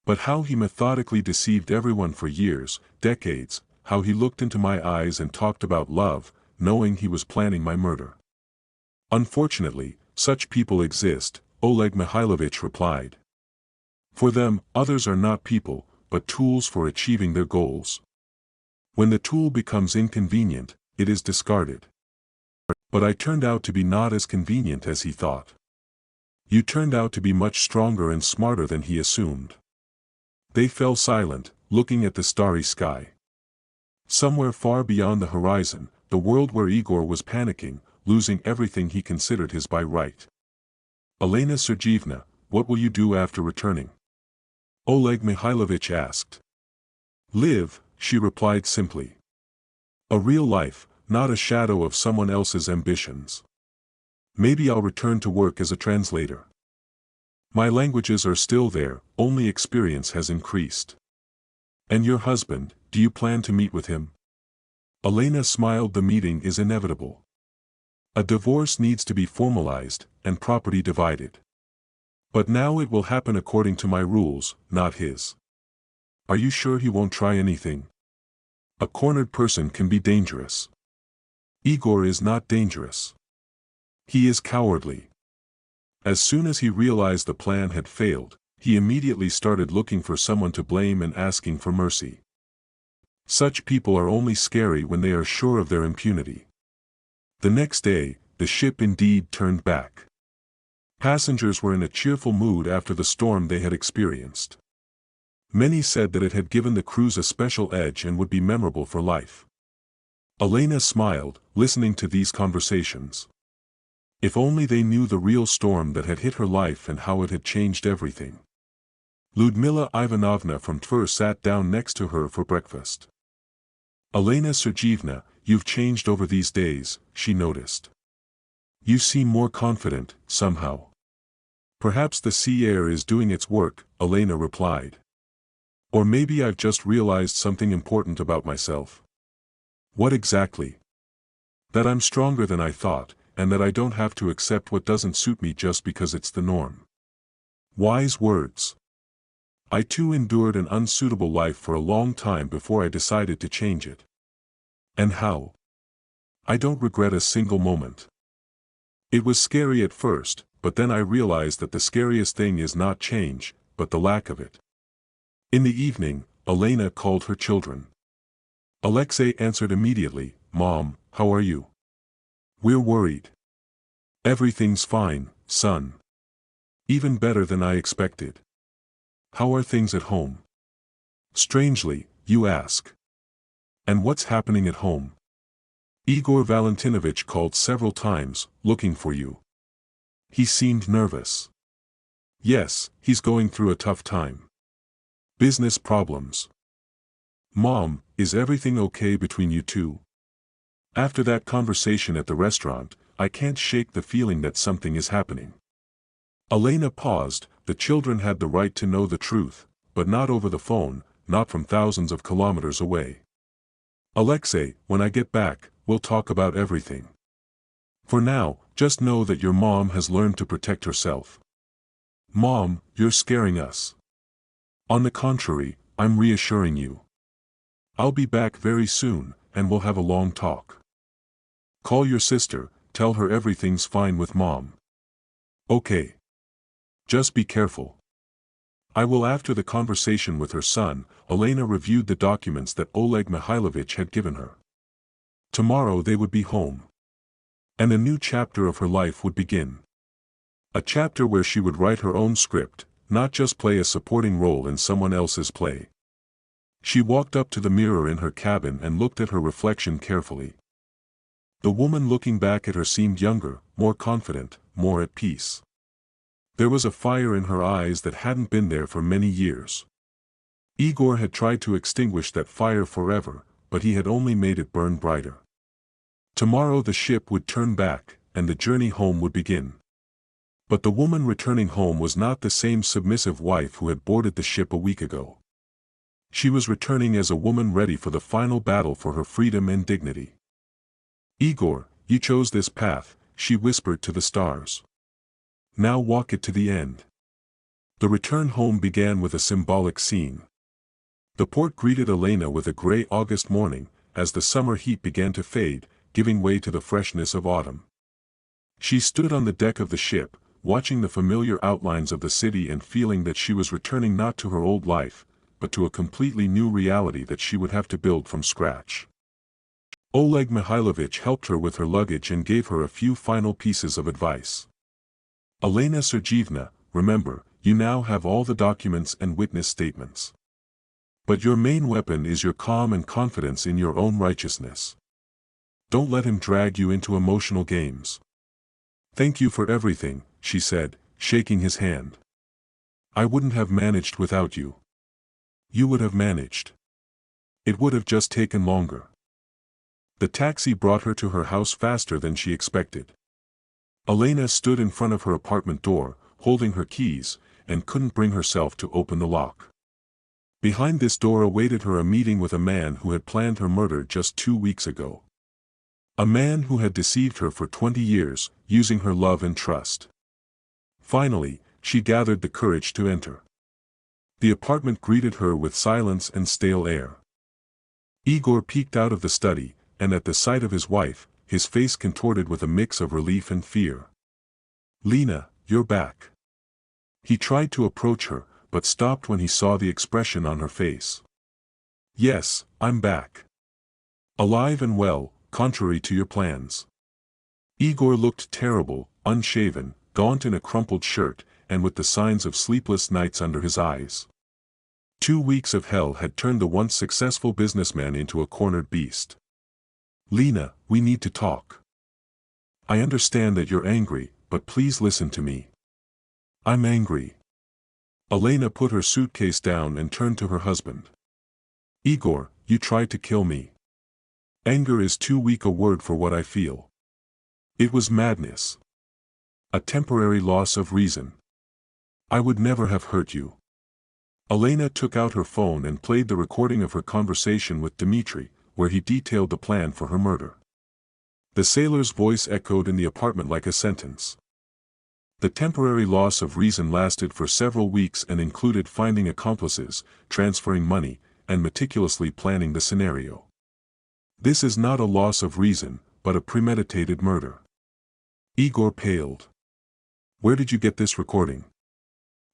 But how he methodically deceived everyone for years, decades, how he looked into my eyes and talked about love, knowing he was planning my murder." "Unfortunately, such people exist," Oleg Mihailovich replied. "For them, others are not people, but tools for achieving their goals. When the tool becomes inconvenient, it is discarded. But I turned out to be not as convenient as he thought. You turned out to be much stronger and smarter than he assumed." They fell silent, looking at the starry sky. Somewhere far beyond the horizon, the world where Igor was panicking, losing everything he considered his by right. "Elena Sergeyevna, what will you do after returning?" Oleg Mihailovich asked. "Live," she replied simply. "A real life, not a shadow of someone else's ambitions. Maybe I'll return to work as a translator. My languages are still there, only experience has increased." "And your husband, do you plan to meet with him?" Elena smiled. "The meeting is inevitable. A divorce needs to be formalized, and property divided. But now it will happen according to my rules, not his." "Are you sure he won't try anything?" "A cornered person can be dangerous." "Igor is not dangerous. He is cowardly." As soon as he realized the plan had failed, he immediately started looking for someone to blame and asking for mercy. Such people are only scary when they are sure of their impunity. The next day, the ship indeed turned back. Passengers were in a cheerful mood after the storm they had experienced. Many said that it had given the cruise a special edge and would be memorable for life. Elena smiled, listening to these conversations. If only they knew the real storm that had hit her life and how it had changed everything. Ludmila Ivanovna from Tver sat down next to her for breakfast. "Elena Sergeyevna, you've changed over these days," she noticed. "You seem more confident, somehow." "Perhaps the sea air is doing its work," Elena replied. "Or maybe I've just realized something important about myself." "What exactly?" "That I'm stronger than I thought, and that I don't have to accept what doesn't suit me just because it's the norm." Wise words. I too endured an unsuitable life for a long time before I decided to change it. And how? I don't regret a single moment. It was scary at first, but then I realized that the scariest thing is not change, but the lack of it. In the evening, Elena called her children. Alexei answered immediately, "Mom, how are you?" "We're worried." "Everything's fine, son. Even better than I expected." "How are things at home?" "Strangely, you ask. And what's happening at home?" "Igor Valentinovich called several times, looking for you. He seemed nervous." "Yes, he's going through a tough time. Business problems." "Mom, is everything okay between you two?" After that conversation at the restaurant, I can't shake the feeling that something is happening. Elena paused. The children had the right to know the truth, but not over the phone, not from thousands of kilometers away. Alexei, when I get back, we'll talk about everything. For now, just know that your mom has learned to protect herself. Mom, you're scaring us. On the contrary, I'm reassuring you. I'll be back very soon, and we'll have a long talk. Call your sister, tell her everything's fine with Mom. Okay. Just be careful. I will. After the conversation with her son, Elena reviewed the documents that Oleg Mihailovich had given her. Tomorrow they would be home. And a new chapter of her life would begin. A chapter where she would write her own script, not just play a supporting role in someone else's play. She walked up to the mirror in her cabin and looked at her reflection carefully. The woman looking back at her seemed younger, more confident, more at peace. There was a fire in her eyes that hadn't been there for many years. Igor had tried to extinguish that fire forever, but he had only made it burn brighter. Tomorrow the ship would turn back, and the journey home would begin. But the woman returning home was not the same submissive wife who had boarded the ship a week ago. She was returning as a woman ready for the final battle for her freedom and dignity. Igor, you chose this path, she whispered to the stars. Now walk it to the end. The return home began with a symbolic scene. The port greeted Elena with a gray August morning, as the summer heat began to fade, giving way to the freshness of autumn. She stood on the deck of the ship, watching the familiar outlines of the city and feeling that she was returning not to her old life, but to a completely new reality that she would have to build from scratch. Oleg Mihailovich helped her with her luggage and gave her a few final pieces of advice. Elena Sergeyevna, remember, you now have all the documents and witness statements. But your main weapon is your calm and confidence in your own righteousness. Don't let him drag you into emotional games. Thank you for everything, she said, shaking his hand. I wouldn't have managed without you. You would have managed. It would have just taken longer. The taxi brought her to her house faster than she expected. Elena stood in front of her apartment door, holding her keys, and couldn't bring herself to open the lock. Behind this door awaited her a meeting with a man who had planned her murder just 2 weeks ago. A man who had deceived her for 20 years, using her love and trust. Finally, she gathered the courage to enter. The apartment greeted her with silence and stale air. Igor peeked out of the study, and at the sight of his wife, his face contorted with a mix of relief and fear. Lena, you're back. He tried to approach her, but stopped when he saw the expression on her face. Yes, I'm back. Alive and well, contrary to your plans. Igor looked terrible, unshaven, gaunt in a crumpled shirt, and with the signs of sleepless nights under his eyes. 2 weeks of hell had turned the once successful businessman into a cornered beast. Lena, we need to talk. I understand that you're angry, but please listen to me. I'm angry. Elena put her suitcase down and turned to her husband. Igor, you tried to kill me. Anger is too weak a word for what I feel. It was madness. A temporary loss of reason. I would never have hurt you. Elena took out her phone and played the recording of her conversation with Dmitri, where he detailed the plan for her murder. The sailor's voice echoed in the apartment like a sentence. The temporary loss of reason lasted for several weeks and included finding accomplices, transferring money, and meticulously planning the scenario. This is not a loss of reason, but a premeditated murder. Igor paled. Where did you get this recording?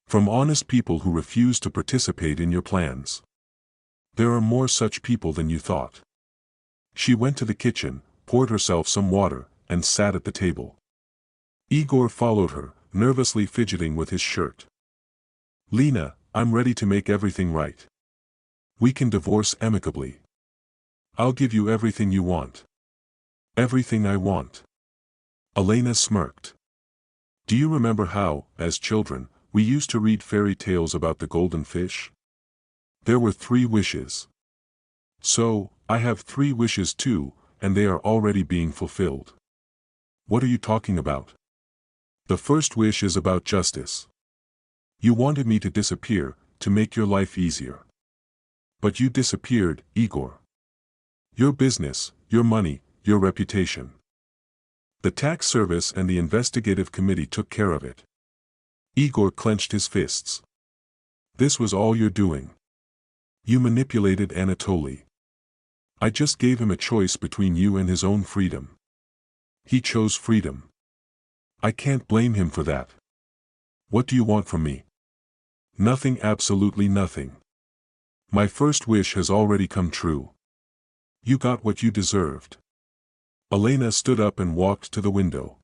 From honest people who refuse to participate in your plans. There are more such people than you thought. She went to the kitchen, poured herself some water, and sat at the table. Igor followed her, nervously fidgeting with his shirt. Lena, I'm ready to make everything right. We can divorce amicably. I'll give you everything you want. Everything I want. Elena smirked. Do you remember how, as children, we used to read fairy tales about the golden fish? There were 3 wishes. So, I have 3 wishes too, and they are already being fulfilled. What are you talking about? The first wish is about justice. You wanted me to disappear, to make your life easier. But you disappeared, Igor. Your business, your money, your reputation. The tax service and the investigative committee took care of it. Igor clenched his fists. This was all you're doing. You manipulated Anatoly. I just gave him a choice between you and his own freedom. He chose freedom. I can't blame him for that. What do you want from me? Nothing, absolutely nothing. My first wish has already come true. You got what you deserved. Elena stood up and walked to the window.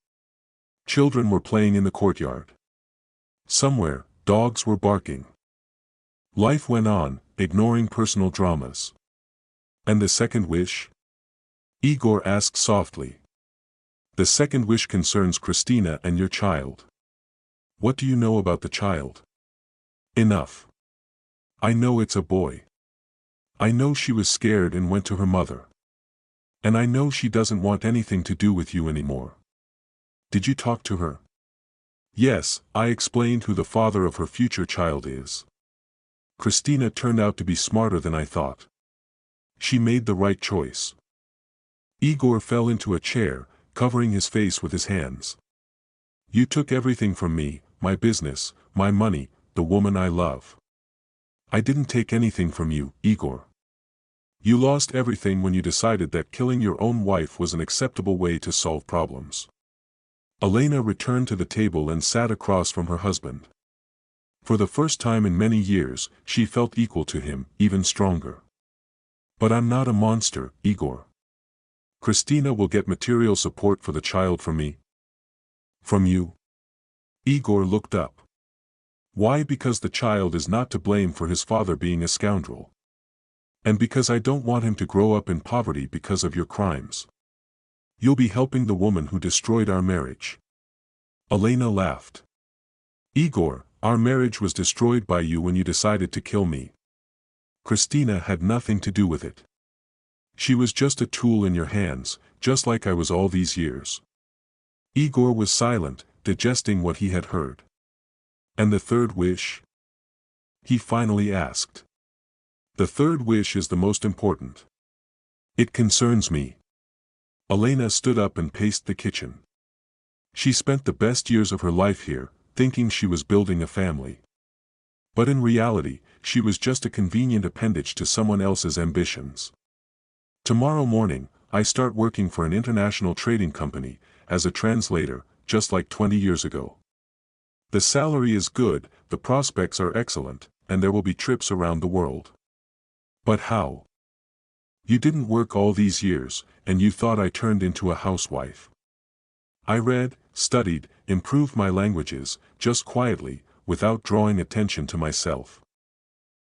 Children were playing in the courtyard. Somewhere, dogs were barking. Life went on, ignoring personal dramas. And the second wish? Igor asked softly. The second wish concerns Christina and your child. What do you know about the child? Enough. I know it's a boy. I know she was scared and went to her mother. And I know she doesn't want anything to do with you anymore. Did you talk to her? Yes, I explained who the father of her future child is. Christina turned out to be smarter than I thought. She made the right choice. Igor fell into a chair, covering his face with his hands. You took everything from me, my business, my money, the woman I love. I didn't take anything from you, Igor. You lost everything when you decided that killing your own wife was an acceptable way to solve problems. Elena returned to the table and sat across from her husband. For the first time in many years, she felt equal to him, even stronger. But I'm not a monster, Igor. Christina will get material support for the child from me. From you? Igor looked up. Why? Because the child is not to blame for his father being a scoundrel. And because I don't want him to grow up in poverty because of your crimes. You'll be helping the woman who destroyed our marriage. Elena laughed. Igor, our marriage was destroyed by you when you decided to kill me. Christina had nothing to do with it. She was just a tool in your hands, just like I was all these years. Igor was silent, digesting what he had heard. And the third wish? He finally asked. The third wish is the most important. It concerns me. Elena stood up and paced the kitchen. She spent the best years of her life here, thinking she was building a family. But in reality, she was just a convenient appendage to someone else's ambitions. Tomorrow morning, I start working for an international trading company, as a translator, just like 20 years ago. The salary is good, the prospects are excellent, and there will be trips around the world. But how? You didn't work all these years, and you thought I turned into a housewife. I read, studied, improved my languages, just quietly, without drawing attention to myself.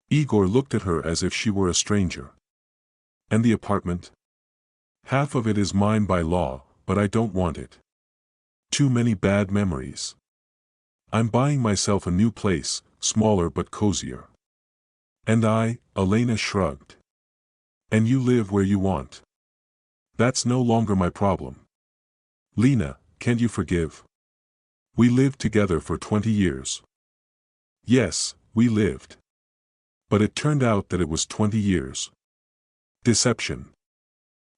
Igor looked at her as if she were a stranger. And the apartment? Half of it is mine by law, but I don't want it. Too many bad memories. I'm buying myself a new place, smaller but cozier. And Elena shrugged. And you live where you want. That's no longer my problem. Lena, can't you forgive? We lived together for 20 years. Yes, we lived. But it turned out that it was 20 years. Deception.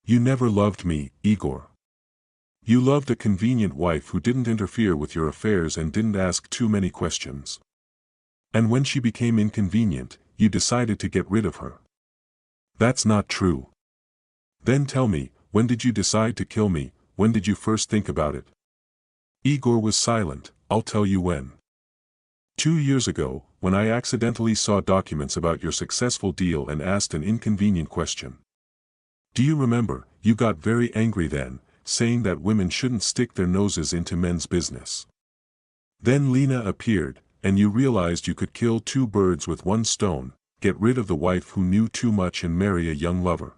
You never loved me, Igor. You loved a convenient wife who didn't interfere with your affairs and didn't ask too many questions. And when she became inconvenient, you decided to get rid of her. That's not true. Then tell me, when did you decide to kill me? When did you first think about it? Igor was silent. I'll tell you when. 2 years ago, when I accidentally saw documents about your successful deal and asked an inconvenient question. Do you remember? You got very angry then, saying that women shouldn't stick their noses into men's business. Then Lena appeared, and you realized you could kill 2 birds with 1 stone, get rid of the wife who knew too much and marry a young lover.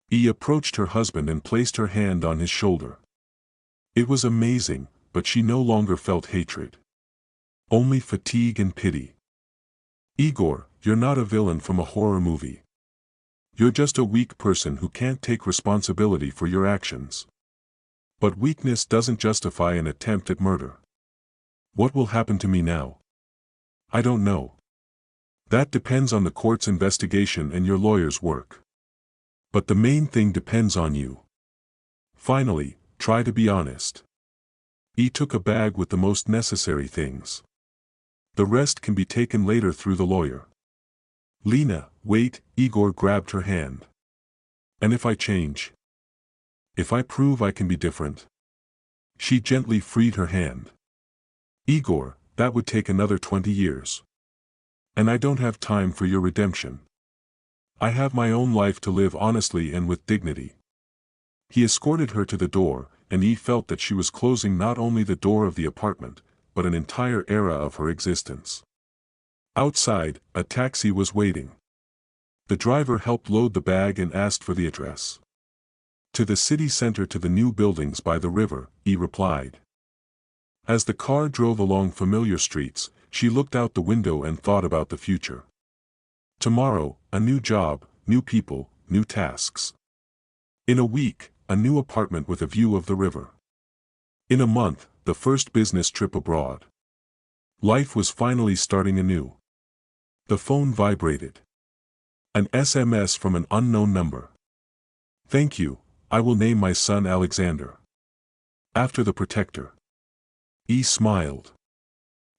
He approached her husband and placed her hand on his shoulder. It was amazing, but she no longer felt hatred. Only fatigue and pity. Igor, you're not a villain from a horror movie. You're just a weak person who can't take responsibility for your actions. But weakness doesn't justify an attempt at murder. What will happen to me now? I don't know. That depends on the court's investigation and your lawyer's work. But the main thing depends on you. Finally, try to be honest. E took a bag with the most necessary things. The rest can be taken later through the lawyer. Lena, wait, Igor grabbed her hand. And if I change? If I prove I can be different? She gently freed her hand. Igor, that would take another 20 years. And I don't have time for your redemption. I have my own life to live honestly and with dignity. He escorted her to the door, and he felt that she was closing not only the door of the apartment, but an entire era of her existence. Outside, a taxi was waiting. The driver helped load the bag and asked for the address. To the city center, to the new buildings by the river, he replied. As the car drove along familiar streets, she looked out the window and thought about the future. Tomorrow, a new job, new people, new tasks. In a week, a new apartment with a view of the river. In a month, the first business trip abroad. Life was finally starting anew. The phone vibrated. An SMS from an unknown number. Thank you, I will name my son Alexander. After the protector. E smiled.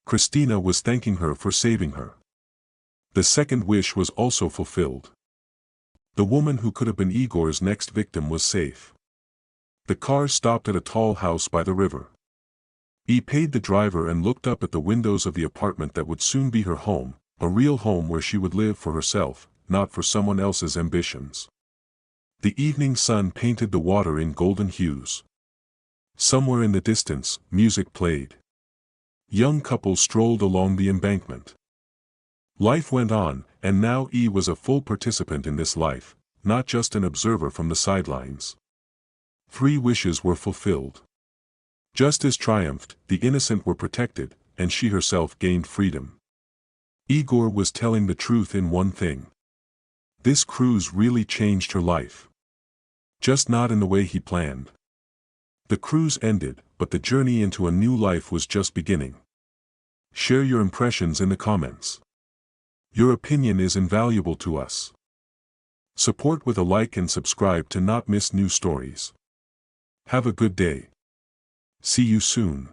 Christina was thanking her for saving her. The second wish was also fulfilled. The woman who could have been Igor's next victim was safe. The car stopped at a tall house by the river. E paid the driver and looked up at the windows of the apartment that would soon be her home, a real home where she would live for herself, not for someone else's ambitions. The evening sun painted the water in golden hues. Somewhere in the distance, music played. Young couples strolled along the embankment. Life went on, and now E was a full participant in this life, not just an observer from the sidelines. 3 wishes were fulfilled. Justice triumphed, the innocent were protected, and she herself gained freedom. Igor was telling the truth in one thing. This cruise really changed her life. Just not in the way he planned. The cruise ended, but the journey into a new life was just beginning. Share your impressions in the comments. Your opinion is invaluable to us. Support with a like and subscribe to not miss new stories. Have a good day. See you soon.